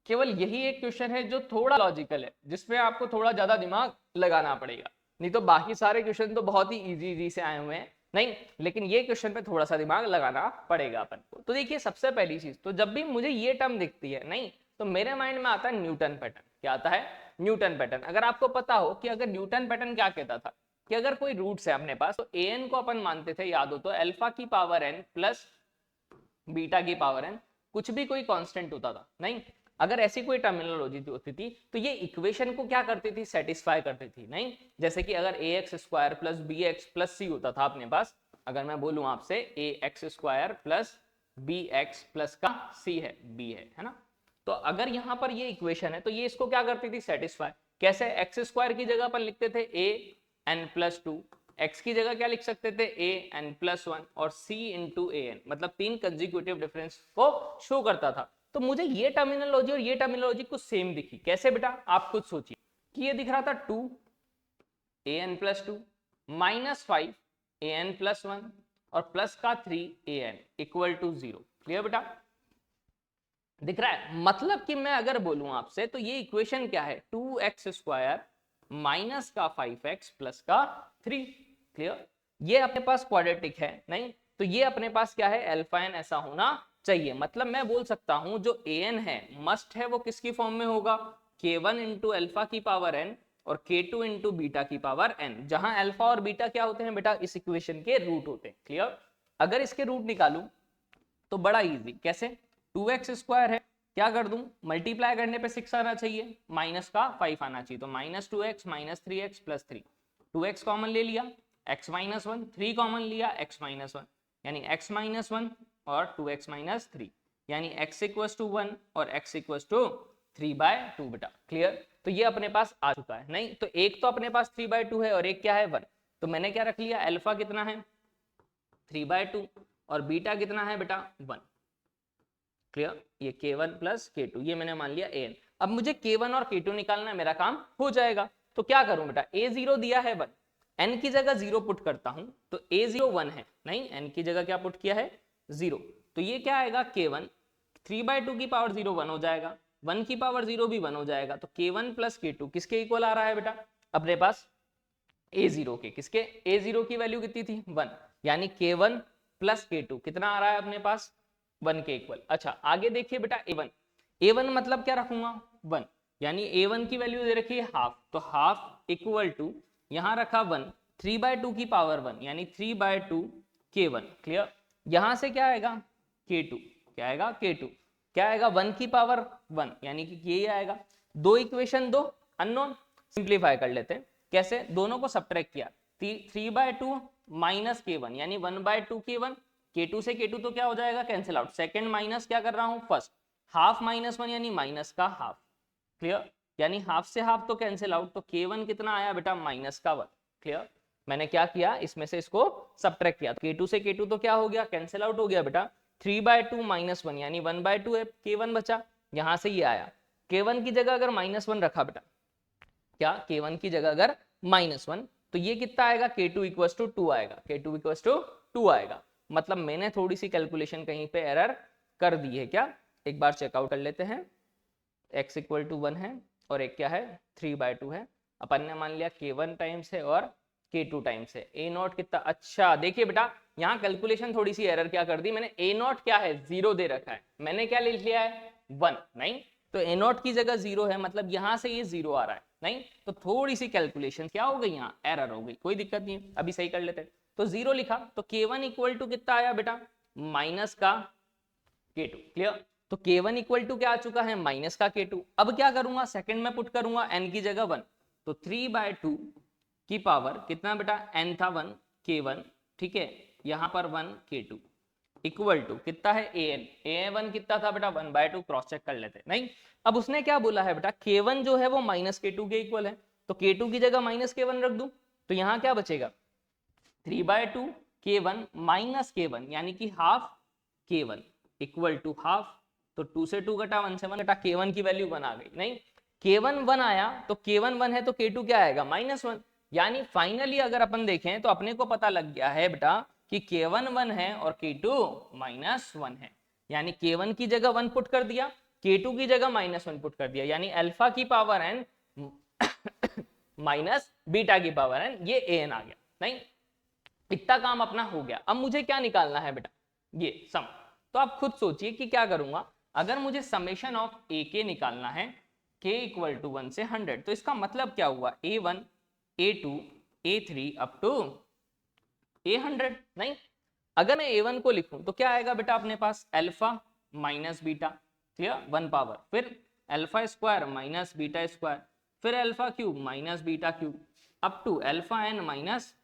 केवल यही एक क्वेश्चन है जो थोड़ा लॉजिकल है, जिसमें आपको थोड़ा ज्यादा दिमाग लगाना पड़ेगा, नहीं तो बाकी सारे क्वेश्चन तो बहुत ही इजी से आए हुए हैं, नहीं, लेकिन ये क्वेश्चन पे थोड़ा सा दिमाग लगाना पड़ेगा अपन को। तो देखिए सबसे पहली चीज, तो जब भी मुझे ये टर्म दिखती है नहीं, तो मेरे माइंड में आता है न्यूटन पैटर्न। क्या आता है? Newton pattern. अगर आपको पता हो कि अगर न्यूटन पैटर्न क्या कहता था कि अगर कोई रूट्स है अपने पास, तो an को अपन मानते थे, याद हो तो, अल्फा की पावर n प्लस बीटा की पावर n, कुछ भी कोई कांस्टेंट होता था नहीं। अगर ऐसी कोई टर्मिनोलॉजी होती थी तो ये इक्वेशन को क्या करती थी? सेटिस्फाई करती थी नहीं। जैसे कि अगर ax² प्लस bx+c होता था अपने पास, अगर मैं बोलूं आपसे ax² प्लस bx प्लस का c है, b है ना, तो अगर यहां पर ये इक्वेशन है तो ये इसको क्या करती थी? सेटिस्फाई। कैसे? x² की जगह पर लिखते थे an+2, x की जगह क्या लिख सकते थे? an+1 और c इंटू an, मतलब 3 कंसेक्यूटिव डिफरेंस को शो करता था। तो मुझे ये टर्मिनोलॉजी और ये टर्मिनोलॉजी कुछ सेम दिखी। कैसे बेटा? आप खुद सोचिए कि ये दिख रहा था 2an+2 -5 an+1 और प्लस का 3an इक्वल टू 0। क्लियर बेटा? दिख रहा है? मतलब कि मैं अगर बोलूं आपसे तो ये इक्वेशन क्या है? 2x² माइनस का 5x प्लस का 3। क्लियर? ये अपने पास क्वाड्रेटिक है नहीं, तो ये अपने पास क्या है? अल्फा n ऐसा होना चाहिए। मतलब मैं बोल सकता हूं जो an है मस्ट है वो किसकी फॉर्म में होगा? k1 इंटू अल्फा की पावर n और k2 इंटू बीटा की पावर n, जहां अल्फा और बीटा क्या होते हैं बेटा? इस इक्वेशन के रूट होते हैं। क्लियर? अगर इसके रूट निकालूं तो बड़ा इजी। कैसे? 2x² है, क्या कर दूं? मल्टीप्लाई करने पे 6 आना चाहिए, माइनस का 5 आना चाहिए, तो -2x -3x plus 3, 2x common ले लिया, x -1, 3 कॉमन लिया, x -1, यानी x -1 और 2x -3, यानी x = 1 और x = 3/2 बेटा। क्लियर? तो ये अपने पास आ चुका है नहीं, तो एक तो अपने पास 3/2 है और एक क्या है? 1। तो मैंने क्या रख लिया? अल्फा कितना है? 3/2 और बीटा कितना है बेटा? 1। क्लियर? ये k1 प्लस k2, ये मैंने मान लिया an। अब मुझे k1 और k2 निकालना है, मेरा काम हो जाएगा। तो क्या करूं बेटा? a0 दिया है 1, n की जगह 0 पुट करता हूं, तो a0 1 है नहीं, n की जगह क्या पुट किया है? 0। तो ये क्या आएगा? k1 3/2 की पावर 0 1 हो जाएगा, 1 की पावर 0 भी 1 हो जाएगा, तो k1 प्लस k2 किसके इक्वल आ रहा है बेटा? अपने पास a0 के। किसके? a0 की वैल्यू कितनी थी? 1, यानी k1 प्लस k2 कितना आ रहा है अपने पास? 1 के इक्वल। अच्छा आगे देखिए बेटा, a1 मतलब क्या रखूंगा? 1, यानी a1 की वैल्यू दे रखी है हाफ, तो हाफ इक्वल टू यहां रखा 1, 3/2 की पावर 1, यानी 3/2 k1। क्लियर? यहां से क्या आएगा? k2। क्या आएगा? k2 क्या आएगा? 1 की पावर 1, यानी कि ये आएगा। दो इक्वेशन, दो अननोन, सिंप्लीफाई कर लेते हैं। कैसे? दोनों को सब्ट्रैक्ट किया, 3/2 माइनस k1 यानी 1/2 k1, k2 से k2 तो क्या हो जाएगा? Cancel out. सेकंड माइनस क्या कर रहा हूं? फर्स्ट, हाफ -1 यानी माइनस का हाफ। क्लियर? यानी हाफ से हाफ तो कैंसिल आउट, तो k1 कितना आया बेटा? -1। क्लियर? मैंने क्या किया? इसमें से इसको सब्ट्रैक्ट किया, k2 से k2 तो क्या हो गया? कैंसिल आउट हो गया बेटा। 3/2 -1 यानी 1/2 है, k1 बचा, यहां से ये आया। k1 की जगह अगर -1 रखा बेटा, क्या k1 की जगह अगर -1, तो ये कितना आएगा? k2 = 2 आएगा, k2 = 2 आएगा। मतलब मैंने थोड़ी सी कैलकुलेशन कहीं पे एरर कर दी है क्या? एक बार चेकआउट कर लेते हैं। x = 1 है और एक क्या है? 3/2 है। अपन ने मान लिया k1 टाइम्स है और k2 टाइम्स है। a0 कितना? अच्छा देखिए बेटा, यहाँ कैलकुलेशन थोड़ी सी एरर क्या कर दी मैंने, a0 क्या है? 0 दे रखा है, मैंने क्या लिख लिया है? 1 नहीं, तो a0 की जगह 0 है, मतलब यहां से ये 0 आ रहा है नहीं, तो थोड़ी सी कैलकुलेशन क्या हो गई? यहाँ एरर हो गई, कोई दिक्कत नहीं है, अभी सही कर लेते हैं। तो 0 लिखा, तो k1 = कितना आया बेटा? माइनस का k2। क्लियर? तो k1 = क्या आ चुका है? माइनस का k2। अब क्या करूंगा? सेकंड में पुट करूंगा n की जगह 1, तो 3/2 की पावर कितना बेटा? n था 1, k1, ठीक है, यहां पर 1 k2 इक्वल टू कितना है? an कितना था बेटा? 1/2। क्रॉस चेक कर लेते नहीं। अब उसने क्या बोला है बेटा? k1 जो है वो -k2 के इक्वल है, तो k2 की जगह -k1 रख दूं, तो यहां क्या बचेगा? 3/2 k1 माइनस k1, यानी कि half k1 equal to half, तो 2 से 2 घटा, 1 से 1 घटा, k1 की वैल्यू 1 आ गई नहीं, k1 1 आया, तो k1 1 है तो k2 क्या आएगा? -1। यानी फाइनली अगर अपन देखें तो अपने को पता लग गया है बेटा कि K1 1 है और K2 -1 है, यानी K1 की जगह 1 पुट कर दिया, K2 की जगह -1 पुट कर दिया, यानी अल्फा की पावर n माइनस बीटा की पावर n, ये an आ गया। नहीं, इतना काम अपना हो गया। अब मुझे क्या निकालना है बेटा, ये सम। तो आप खुद सोचिए कि क्या करूंगा, अगर मुझे समेशन ऑफ ए के निकालना है k इक्वल टू 1 से 100, तो इसका मतलब क्या हुआ, a1 a2 a3 up to a100। नहीं, अगर मैं a1 को लिखूं तो क्या आएगा बेटा अपने पास, alpha minus beta, clear, 1 power, फिर alpha square minus beta square, फिर alpha cube minus beta cube, up to alpha n minus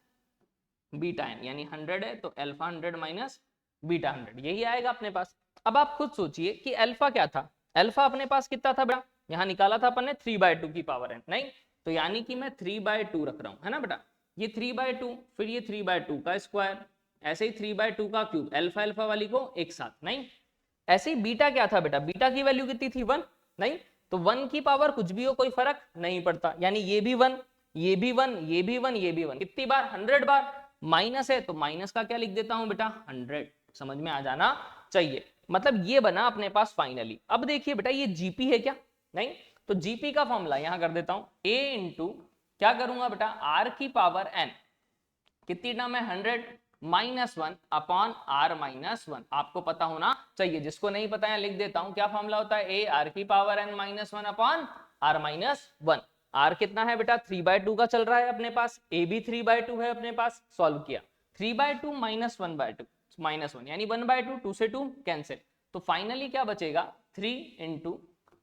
beta n, यानी 100 है तो अल्फा 100 माइनस बीटा 100, यही आएगा अपने पास। अब आप खुद सोचिए कि अल्फा क्या था, अल्फा अपने पास कितना था बेटा, यहाँ निकाला था अपन ने 3/2 की पावर n, नहीं, तो यानी कि मैं 3/2 रख रहा हूँ, है ना बेटा, ये 3/2, फिर ये 3/2 का स्क्वायर, ऐसे ही 3/2 का क्यूब, अल्फा अल्फा वाली को एक साथ। नहीं, ऐसे ही बीटा क्या था बेटा, बीटा की वैल्यू कितनी थी, 1। नहीं, तो 1 की पावर कुछ भी हो कोई फर्क नहीं पड़ता, यानी ये भी 1, ये भी 1, ये भी 1, ये भी 1, कितनी बार, 100 बार। माइनस है तो माइनस का क्या लिख देता हूं बेटा, 100, समझ में आ जाना चाहिए। मतलब ये बना अपने पास फाइनली। अब देखिए बेटा ये जीपी है क्या, नहीं, तो जीपी का फॉर्मूला यहां कर देता हूं, a इंटू क्या करूंगा बेटा, r की पावर n, कितनी टर्म है, 100 -1 अपॉन r -1, आपको पता होना चाहिए, जिसको नहीं पता है लिख देता हूं, क्या फॉर्मूला होता है, a r की power n -1 upon r -1। r कितना है बेटा, 3/2 का चल रहा है अपने पास, a भी 3/2 है अपने पास, सॉल्व किया, 3/2 -1/2 -1, यानी 1/2, 2 से 2 कैंसिल, तो फाइनली क्या बचेगा, 3 इंटू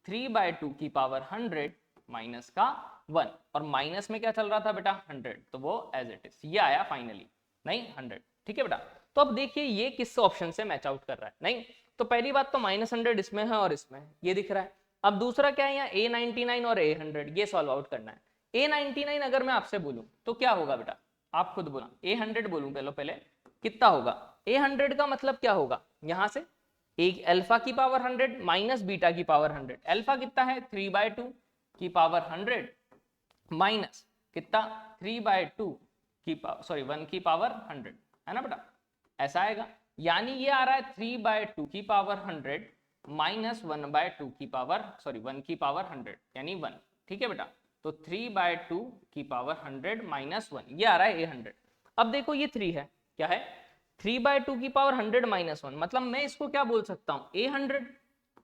3/2 की पावर 100 माइनस का 1, और माइनस में क्या चल रहा था बेटा, 100, तो वो एज इट इज, ये आया फाइनली, नहीं 100, ठीक है बेटा। तो अब देखिए ये किस ऑप्शन से मैच आउट कर रहा है, नहीं, तो पहली बात तो -100 इसमें है और इसमें है, ये दिख रहा है। अब दूसरा क्या है, यहाँ a99 और a100, ये सॉल्व आउट करना है। a99 अगर मैं आपसे बोलूं तो क्या होगा बेटा, आप खुद बोला, a100 बोलूं पहले कितना होगा, a100 का मतलब क्या होगा, यहां से एक अल्फा की पावर 100 माइनस बीटा की पावर 100, अल्फा कितना है 3/2 की पावर 100 माइनस कितना 3/2 की पावर, सॉरी 1 की पावर 100, है ना बेटा, ऐसा आएगा, यानी ये आ रहा है 3/2 की पावर 100 माइनस 1/2 की पावर, सॉरी 1 की पावर 100, यानी 1, ठीक है बेटा, तो 3/2 की पावर 100 माइनस 1, ये आ रहा है a100। अब देखो ये 3 है, क्या है, 3/2 की पावर 100 माइनस 1, मतलब मैं इसको क्या बोल सकता हूँ, a100,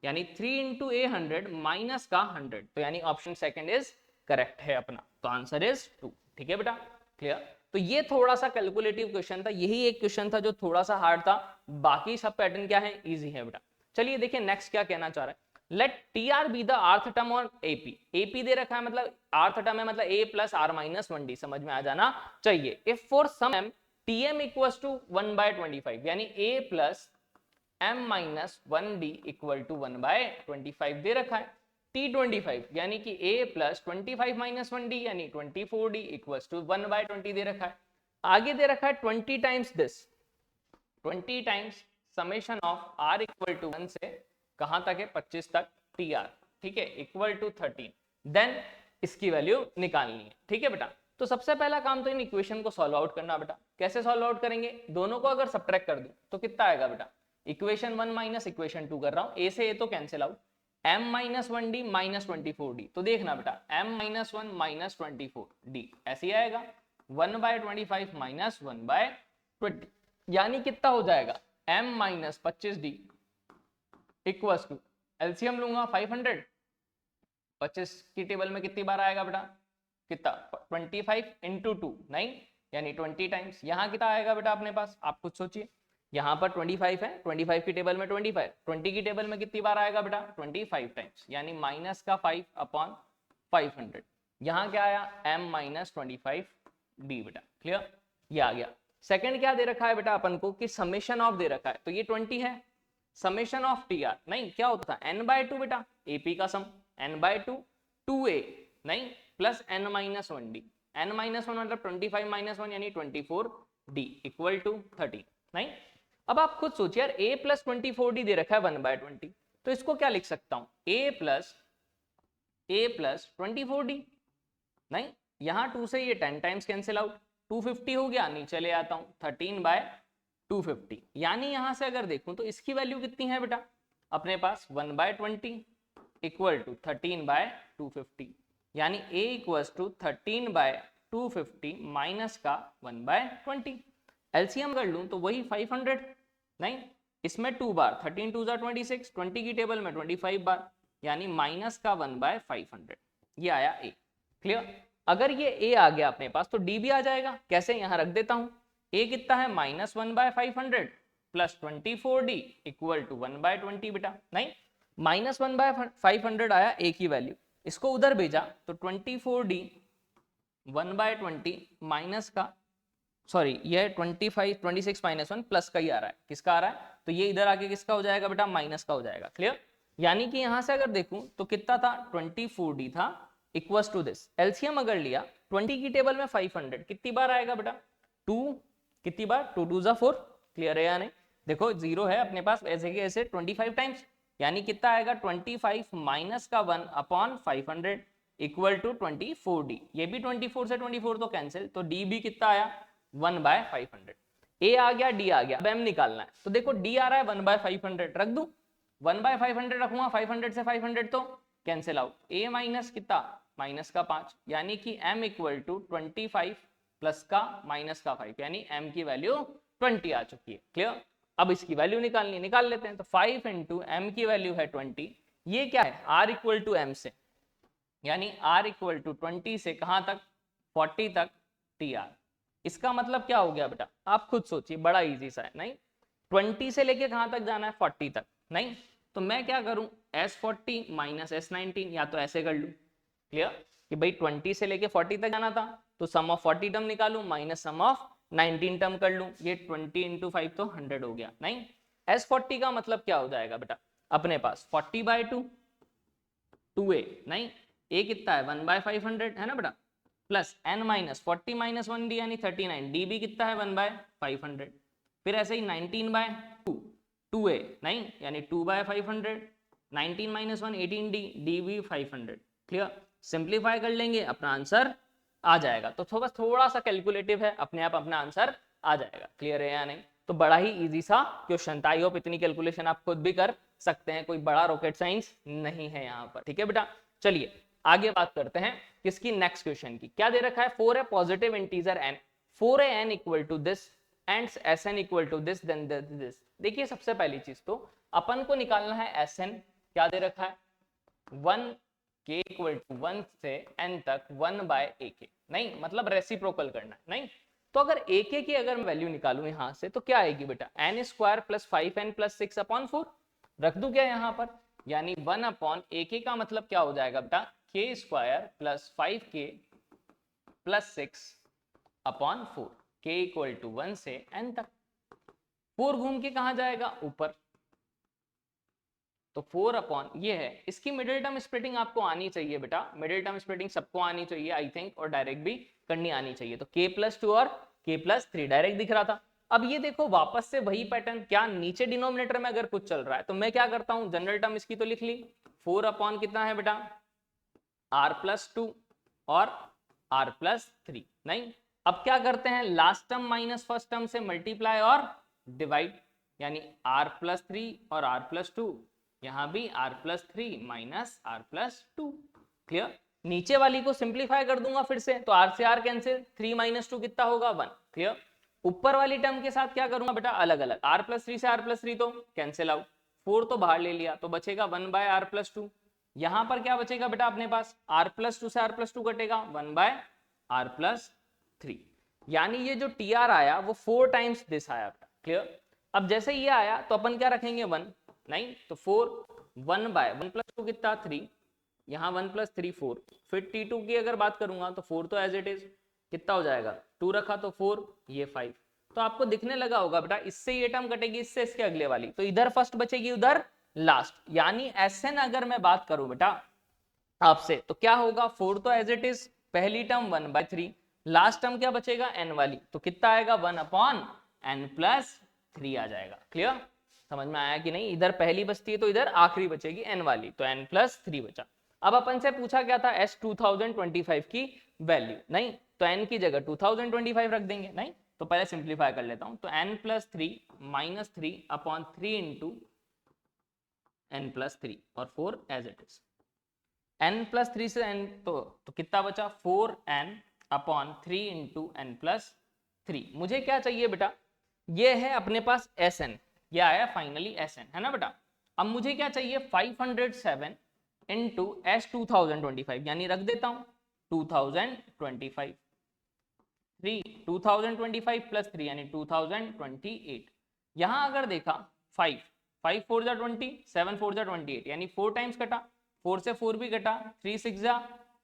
यानी 3 इंटू a100 माइनस का 100, तो यानी ऑप्शन सेकंड इज करेक्ट है अपना, तो आंसर इज 2, ठीक है बेटा, क्लियर। तो ये थोड़ा सा कैलकुलेटिव क्वेश्चन था, यही एक क्वेश्चन था जो थोड़ा सा हार्ड था, बाकी सब पैटर्न क्या है, इजी है बेटा। चलिए देखिए नेक्स्ट क्या कहना चाह रहा है, let t r be the rth term और एपी, एपी दे रखा है मतलब आर्थ टर्म है, मतलब a plus r minus 1d, समझ में आ जाना चाहिए। If for some m tm equals to 1/25, यानी a plus m minus 1d equal to 1/25 दे रखा है, t25 यानी कि a प्लस 25 माइनस 1d यानी 24d इक्वल्स टू 1/20 दे रखा है। आगे दे रखा है 20 times this, 20 times summation of r equal to 1 से कहां तक है, 25 तक tr, ठीक है, इक्वल टू 13, देन इसकी वैल्यू निकालनी है, ठीक है बेटा। तो सबसे पहला काम तो इन इक्वेशन को सॉल्व आउट करना बेटा, कैसे सॉल्व आउट करेंगे, दोनों को अगर सब्ट्रैक्ट कर दूं तो कितना आएगा बेटा, इक्वेशन 1 माइनस इक्वेशन 2 कर रहा हूं, a से a तो cancel out, m minus 1d minus 24d, तो देखना बेटा m माइनस 1 माइनस 24d ऐसे ही आएगा, 1/25 माइनस 1/20, यानी कितना हो जाएगा m minus 25d equals to, LCM लूंगा 500, 25 की टेबल में कितनी बार आएगा बेटा, कितना 25 इंटू 2, नहीं, यानी 20 टाइम्स, यहाँ कितना आएगा बेटा अपने पास, आप कुछ सोचिए, यहाँ पर 25 है, 25 की टेबल में 25, 20 की टेबल में कितनी बार आएगा बेटा 25 टाइम्स, यानी माइनस का 5 अपॉन 500, यहाँ क्या आया m माइनस 25d बेटा, क्लियर, ये आ गया। सेकंड क्या दे रखा है बेटा अपन को कि समेशन ऑफ दे रखा है, तो ये 20 है, समेशन ऑफ टी आर, नहीं क्या होता है n/2 बेटा, AP का सम n/2 2a, नहीं plus n minus 1d, n minus 1 मतलब 25 माइनस 1 यानी 24d इक्वल टू 30, नहीं। अब आप खुद सोचिए यार a प्लस 24d दे रखा है 1/20, तो इसको क्या लिख सकता हूं, a प्लस 24d, नहीं, यहां 2 से ये 10 टाइम्स कैंसिल आउट, 250 हो गया, नीचे ले आता हूं 13/20, 250, यानी यहां से अगर देखूं तो इसकी वैल्यू कितनी है बेटा अपने पास 1/20 इक्वल टू 13/250, यानी a इक्वल्स टू 13/250 माइनस का 1/20। एलसीएम कर लूं तो वही 500, नहीं इसमें 2 बार 13 2 26, 20 की टेबल में 25 बार, यानी माइनस का 1/500, ये आया a। क्लियर? अगर ये a आ गया अपने पास तो d भी आ जाएगा। कैसे? यहां रख देता हूं, a कितना है -1/500 प्लस 24d इक्वल टू 1/20 बेटा, नहीं -1/500 आया a की वैल्यू, इसको उधर भेजा तो 24d 1/20 माइनस का, सॉरी ये 26 -1 प्लस का ही आ रहा है, किसका आ रहा है? तो ये इधर आके किसका हो जाएगा बेटा? माइनस का हो जाएगा। क्लियर? यानी कि यहां से अगर देखूं तो कितना था 24d था इक्वल्स टू दिस, एलसीएम अगर लिया 20 की टेबल में 500 कितनी बार आएगा बेटा? 2 कितनी बार? 2 2 4। क्लियर है या नहीं? देखो जीरो है अपने पास ऐसे के ऐसे 25 टाइम्स, यानी कितना आएगा 25 माइनस का 1 अपॉन 500 इक्वल टू 24d। ये भी 24 से 24 तो कैंसिल, तो d भी कितना आया 1/500। a आ गया, d आ गया, अब m निकालना है। तो देखो d आ रहा है 1/500, रख दूं 1/500 रखूंगा, 500 से 500 तो कैंसिल आउट, a माइनस कितना माइनस का 5, यानी कि m इक्वल टू 25 प्लस का माइनस का 5, यानी m की वैल्यू 20 आ चुकी है। क्लियर? अब इसकी वैल्यू निकालनी, निकाल लेते हैं। तो 5 इंटू एम की वैल्यू है 20, ये क्या है r इक्वल टू m से, यानी r इक्वल टू 20 से कहां तक 40 तक tr। इसका मतलब क्या हो गया बेटा? आप खुद सोचिए, बड़ा इजी सा है, नहीं 20 से लेके कहां तक जाना है 40 तक, नहीं तो मैं क्या करूं S40 माइनस S19, या तो ऐसे कर लूं। क्लियर? कि भाई 20 से लेके 40 तक जाना था तो सम ऑफ 40 टर्म निकालूं माइनस सम ऑफ 19 टर्म कर लूं, ये 20 इंटू 5 तो 100 हो गया। नहीं S40 का मतलब क्या हो जाएगा बेटा अपने पास 40/2 2a, नहीं a कितना है 1/500 है ना बेटा, plus n minus 40 minus 1d यानी 39, d भी कितना है 1/500, फिर ऐसे ही 19/2 2a, नहीं यानी 2/500, 19 माइनस 1 18d, d भी 500। क्लियर? सिंप्लीफाई कर लेंगे अपना आंसर आ जाएगा। तो थोड़ा सा कैलकुलेटिव है, अपने आप अपना आंसर आ जाएगा। क्लियर है या नहीं? तो बड़ा ही इजी सा क्वेश्चन था, आई होप इतनी कैलकुलेशन आप खुद भी कर सकते हैं, कोई बड़ा रॉकेट साइंस नहीं है यहाँ पर। ठीक है बेटा, चलिए आगे बात करते हैं किसकी, नेक्स्ट क्वेश्चन की। क्या दे रखा है? 4 a positive integer n, 4an equal to this and sn equal to this then this. देखिए सबसे पहली चीज तो अपन को निकालना है sn, क्या दे रखा है 1 k इक्वल टू 1 से n तक 1/ak, नहीं मतलब रेसिप्रोकल करना है। नहीं तो अगर ak की अगर मैं वैल्यू निकालूं यहां से तो क्या आएगी बेटा n square plus 5n plus 6 upon 4, रख दूं क्या यहां पर, यानी 1 अपॉन ak का मतलब क्या हो जाएगा बेटा k square plus 5k plus 6 upon 4, k equal to 1 से n तक। 4 घूम के कहां जाएगा ऊपर, तो 4 अपॉन ये है। इसकी मिडिल टर्म स्प्लिटिंग आपको आनी चाहिए बेटा, मिडिल टर्म स्प्लिटिंग सबको आनी चाहिए आई थिंक, और डायरेक्ट भी करनी आनी चाहिए। तो k+2 और k+3 डायरेक्ट दिख रहा था। अब ये देखो वापस से वही पैटर्न, क्या नीचे डिनोमिनेटर में अगर कुछ चल रहा है तो मैं क्या करता हूं जनरल टर्म इसकी तो लिख ली, 4 अपॉन कितना है बेटा r+2 और r+3। नहीं अब क्या करते हैं last term minus first term से मल्टीप्लाई और डिवाइड, यानी r+3 और r+2, यहां भी r+3 माइनस r+2। क्लियर? नीचे वाली को सिंप्लीफाई कर दूंगा फिर से, तो r से r कैंसिल, 3 माइनस 2 कितना होगा 1। क्लियर? ऊपर वाली टर्म के साथ क्या करूंगा बेटा अलग अलग, r+3 से r+3 तो कैंसिल आउट, 4 तो बाहर ले लिया तो बचेगा 1/r+2। यहां पर क्या बचेगा बेटा अपने पास r+2 से r+2 कटेगा 1/r+3, यानी ये जो tr आया वो 4 टाइम्स दिस आया बेटा। क्लियर? अब जैसे ये आया तो अपन क्या रखेंगे 1, नहीं तो 4 1/1+2 कितना 3, यहाँ 1 + 3 4, फिर t2 की अगर बात करूंगा तो 4 तो एज इट इज कितना हो जाएगा 2 रखा तो 4, ये 5। तो आपको दिखने लगा होगा बेटा इससे ये टर्म कटेगी, इससे इसके अगले वाली, तो इधर फर्स्ट बचेगी उधर लास्ट, यानी Sn अगर मैं बात करूं बेटा आपसे तो क्या होगा 4 तो एज इट इज, पहली टर्म 1/3, लास्ट टर्म क्या बचेगा n वाली, तो कितना आएगा 1/n+3 आ जाएगा। क्लियर? समझ में आया कि नहीं? इधर पहली बचती है तो इधर आखिरी बचेगी n वाली, तो n+3 बचा। अब अपन से पूछा क्या था S 2025 की वैल्यू, नहीं तो n की जगह 2025 रख देंगे, नहीं तो पहले सिंप्लीफाई कर लेता हूं। तो n plus 3 minus 3 upon 3 into n plus 3 और 4 as it is. n plus 3 से n तो कितना बचा 4n upon 3 into n plus 3। मुझे क्या चाहिए बेटा, ये है अपने पास Sn, ये आया फाइनली Sn, है ना बेटा। अब मुझे क्या चाहिए 507 इंटू एस 2025, यानी रख देता हूं 2025, 2025 प्लस 3 यानी 2028। यहां अगर देखा 5 5 4 जा 20, 7 4 जा 28, यानी 4 टाइम्स कटा, 4 से 4 भी कटा, 3 6 जा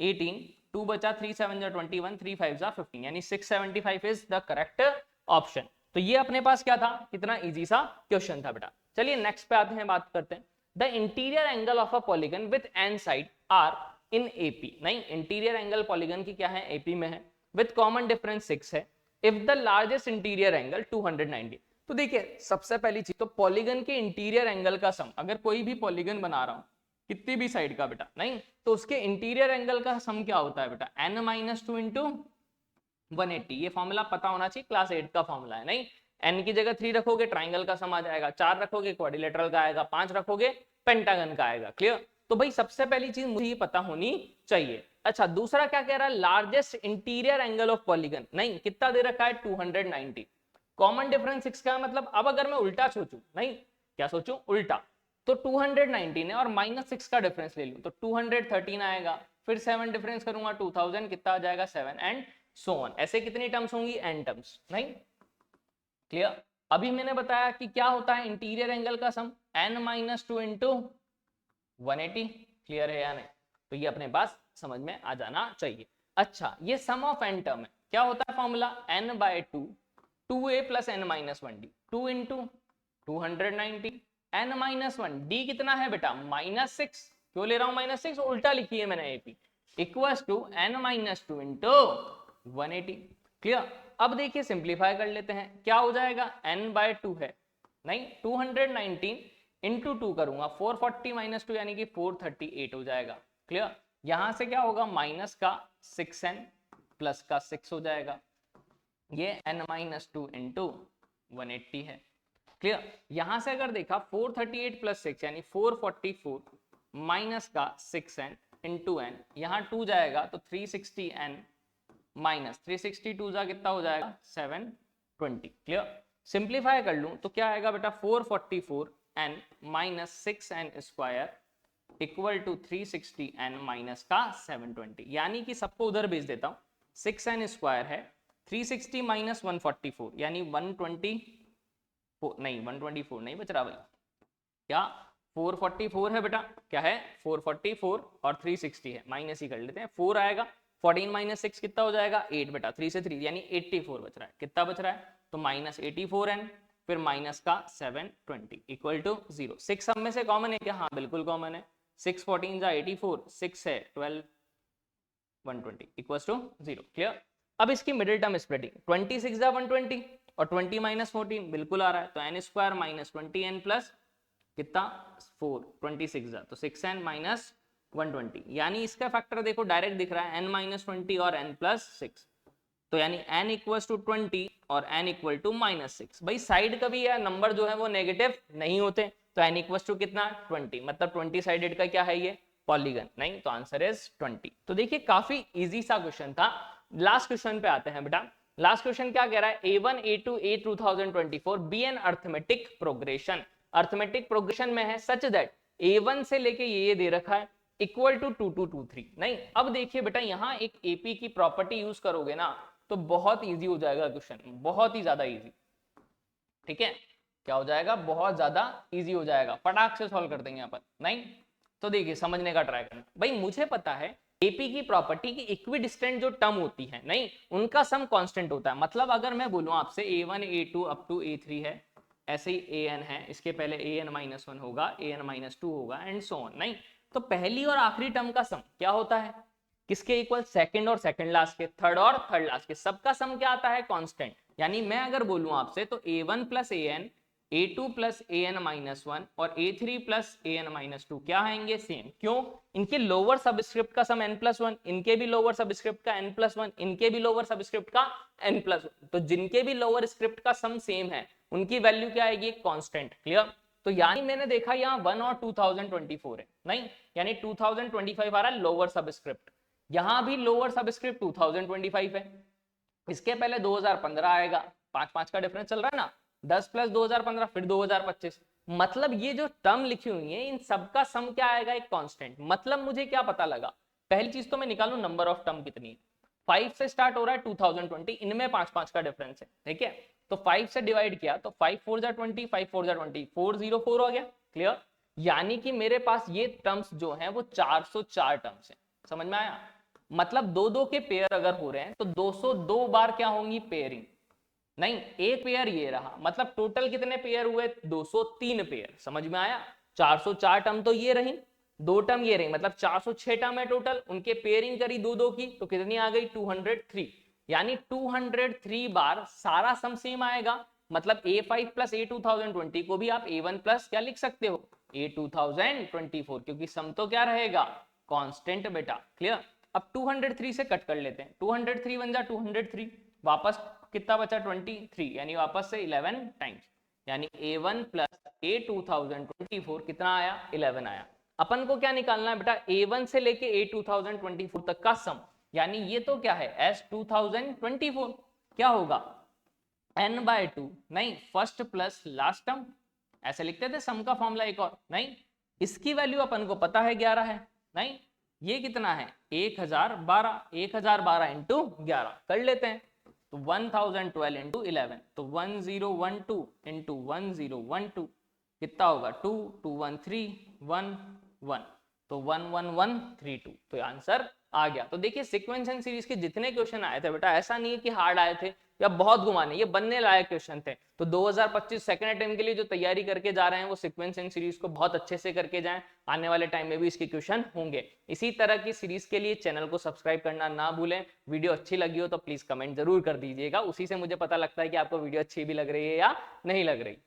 18, 2 बचा, 3 7 जा 21, 3 5 जा 15, यानी 675 इज द करेक्ट ऑप्शन। तो ये अपने पास क्या था, कितना इजी सा क्वेश्चन था बेटा। चलिए नेक्स्ट पे आते हैं, बात करते हैं the interior angle of a polygon with n side are in AP. नहीं, इंटीरियर एंगल पॉलीगन की क्या है, एपी में है, विद कॉमन डिफरेंस 6 है, if the largest interior angle 290। तो देखिए सबसे पहली चीज तो पॉलीगन के इंटीरियर एंगल का सम, अगर कोई भी पॉलीगन बना रहा हूं कितनी भी साइड का बेटा, नहीं तो उसके इंटीरियर एंगल का सम क्या होता है बेटा, n माइनस 2 इंटू 180। ये फॉर्मूला पता होना चाहिए, क्लास 8 का फॉर्मूला है। नहीं, n की जगह 3 रखोगे ट्राइंगल का सम आ जाएगा, 4 रखोगे क्वाड्रिलेटरल का आएगा, 5 रखोगे पेंटागन का आएगा। क्लियर। तो भाई सबसे पहली चीज मुझे ये पता होनी चाहिए। अच्छा, दूसरा क्या कह रहा है, largest interior angle of polygon, नहीं कितना दे रखा है 290, कॉमन डिफरेंस 6 का मतलब अब अगर मैं उल्टा सोचूं, नहीं क्या सोचूं उल्टा, तो 219 है और माइनस 6 का डिफरेंस ले लूं तो 213 आएगा, फिर 7 डिफरेंस करूंगा 2000, कितना आ जाएगा 7 एंड सो ऑन। ऐसे कितनी टर्म्स होंगी, n टर्म्स। नहीं क्लियर। अभी मैंने बताया कि क्या होता है इंटीरियर एंगल का सम, n माइनस 2 इंटू 180। क्लियर है या नहीं, तो ये अपने पास समझ में आ जाना चाहिए। अच्छा, ये सम ऑफ n टर्म है, क्या होता है formula, n by 2 2a plus n minus 1d, 2 into 290, n minus 1 d कितना है बेटा माइनस 6, क्यों ले रहा हूं माइनस 6, उल्टा लिखी है मैंने AP, equals to n minus 2 into 180। Clear. अब देखिए सिंप्लीफाई कर लेते हैं, क्या हो जाएगा n बाय 2 है, नहीं 219 इंटू 2 करूंगा 440 माइनस 2 यानी कि 438 हो जाएगा। क्लियर। यहां से क्या होगा माइनस का 6n प्लस का 6 हो जाएगा, ये n माइनस 2 इंटू 180 है। क्लियर। यहां से अगर देखा 438 प्लस 6 यानी 444 माइनस का 6n इंटू n, यहां 2 जाएगा तो 360n माइनस 362 जा कितना हो जाएगा 720। क्लियर। सिंप्लीफाई कर लूं तो क्या आएगा बेटा 444n minus 6n square equal to 360n minus का 720, यानी कि सबको उधर भेज देता हूं, 6n स्क्वायर है 360 माइनस 144 यानी 124, नहीं 124 नहीं बच रहा भाई, क्या 444 है बेटा, क्या है 444 और 360 है, माइनस ही कर लेते हैं, 4 आएगा 14 माइनस 6 कितना हो जाएगा 8 बेटा, 3 से 3 यानी 84 बच रहा है, कितना बच रहा है तो माइनस 84n फिर माइनस का 720 इक्वल टू 0। 6 सब में से कॉमन है क्या, हाँ बिल्कुल कॉमन है, 6 14 जा 84, 6 है 12 120 इक्वल टू 0। क्लियर। अब इसकी मिडिल टर्म स्प्लिटिंग 26 जा 120 और 20 माइनस 14 बिल्कुल आ रहा है, तो n square minus 20n plus कितना 4 26 जा तो 6n माइनस 120, यानी इसका फैक्टर देखो डायरेक्ट दिख रहा है n माइनस 20 और n प्लस 6, तो यानी n इक्वल टू 20 और n इक्वल टू माइनस 6। भाई साइड कभी या नंबर जो है वो नेगेटिव नहीं होते, तो n इक्वल टू कितना 20, मतलब 20 साइडेड का क्या है ये पॉलीगन, नहीं तो आंसर इज 20। तो देखिए काफी इजी सा क्वेश्चन था। लास्ट क्वेश्चन पे आते हैं बेटा। लास्ट क्वेश्चन क्या कह रहा है, A1 A2 A 2024 be in arithmetic progression, arithmetic progression में है सच दैट A1 से लेके ये दे रखा है इक्वल टू 2223। नहीं, अब देखिए बेटा यहाँ एक एपी की प्रॉपर्टी यूज करोगे ना तो बहुत इजी हो जाएगा क्वेश्चन, बहुत ही ज्यादा इजी। ठीक है, क्या हो जाएगा बहुत ज्यादा इजी हो जाएगा, फटाक से सॉल्व कर देंगे यहाँ पर। नहीं तो देखिए समझने का ट्राई करना। भाई मुझे पता है एपी की प्रॉपर्टी की इक्विडिस्टेंट जो टर्म होती है, नहीं उनका सम कांस्टेंट होता है। मतलब अगर मैं बोलूं आपसे A1 A2 up to A3 है, ऐसे ही an है, इसके पहले an माइनस 1 होगा, an माइनस 2 होगा एंड सो ऑन। नहीं तो पहली और आखिरी टर्म का सम क्या होता है, किसके इक्वल, सेकंड और सेकंड लास्ट के, थर्ड और थर्ड लास्ट के, सबका सम क्या आता है कांस्टेंट। यानी मैं अगर बोलूं आपसे तो A1 plus an a2 plus an minus 1 और a3 प्लस an माइनस 2 क्या आएंगे? सेम। क्यों? इनके लोअर सबस्क्रिप्ट का सम n+1, इनके भी लोअर सबस्क्रिप्ट का n+1, इनके भी लोअर सबस्क्रिप्ट का n+1, तो जिनके भी लोअर स्क्रिप्ट का सम सेम है उनकी वैल्यू क्या आएगी? कांस्टेंट। क्लियर? तो यानी मैंने देखा यहाँ 1 और 2024 है, नहीं यानी 2025 आ रहा है लोअर सबस्क्रिप्ट, यहाँ भी लोअर सबस्क्रिप्ट 2025 है, इसके पहले 2015 आएगा, 5 का डिफरेंस चल रहा है ना, 10 प्लस 2015 फिर 2025, मतलब ये जो टर्म लिखी हुई है इन सबका सम क्या आएगा? एक कांस्टेंट। मतलब मुझे क्या पता लगा? पहली चीज तो मैं निकालूं नंबर ऑफ टर्म कितनी है, 5 से स्टार्ट हो रहा है 2020, इनमें 5 का डिफरेंस है, ठीक है, तो 5 से डिवाइड किया तो 5 4 जा 20, 5 4 जा 20, 404 हो गया। क्लियर? यानी कि मेरे पास ये टर्म्स जो हैं वो 404 टर्म्स हैं। समझ में आया? मतलब दो दो के पेयर अगर हो रहे हैं तो 202 बार क्या होंगी? पेयरिंग। नहीं, एक पेयर ये रहा, मतलब टोटल कितने पेयर हुए? 203 पेयर। समझ में आया? 404 टर्म तो ये रही, 2 टर्म ये रही, मतलब 406 टर्म है टोटल, उनके पेयरिंग करी दो दो की तो कितनी आ गई? 203। यानी 203 बार सारा सम सेम आएगा, मतलब a5 प्लस a 2020 को भी आप a1 प्लस क्या लिख सकते हो? a 2024, क्योंकि सम तो क्या रहेगा? कांस्टेंट बेटा। क्लियर? अब 203 से कट कर लेते हैं, 203 बन जा 203, वापस कितना बचा? 23, यानी वापस से 11 टाइम्स, यानी a1 प्लस a 2024 कितना आया? 11 आया। अपन को क्या निकालना है बेटा? a1 से लेके a 2024 तक का सम, यानी ये तो क्या है? s 2024 क्या होगा? n/2, नहीं फर्स्ट प्लस लास्ट टर्म, ऐसे लिखते थे सम का फॉर्मूला एक और, नहीं इसकी वैल्यू अपन को पता है 11 है, नहीं ये कितना है? 1012, 1012 इंटू 11 कर लेते हैं, तो 1012 इंटू 11, तो 1012 इंटू 1012 कितना होगा? 2 2 1 3 1 1, तो 11132, तो आंसर आ गया। तो देखिए सीक्वेंस एंड सीरीज के जितने क्वेश्चन आए थे बेटा, ऐसा नहीं है कि हार्ड आए थे या बहुत घुमाने, ये बनने लायक क्वेश्चन थे। तो 2025 सेकंड अटेम्प्ट के लिए जो तैयारी करके जा रहे हैं वो सीक्वेंस एंड सीरीज को बहुत अच्छे से करके जाएं, आने वाले टाइम में भी इसके क्वेश्चन होंगे। इसी तरह की सीरीज के लिए चैनल को सब्सक्राइब करना ना भूलें। वीडियो अच्छी लगी हो तो प्लीज कमेंट जरूर कर दीजिएगा, उसी से मुझे पता लगता है कि आपको वीडियो अच्छी भी लग रही है या नहीं लग रही।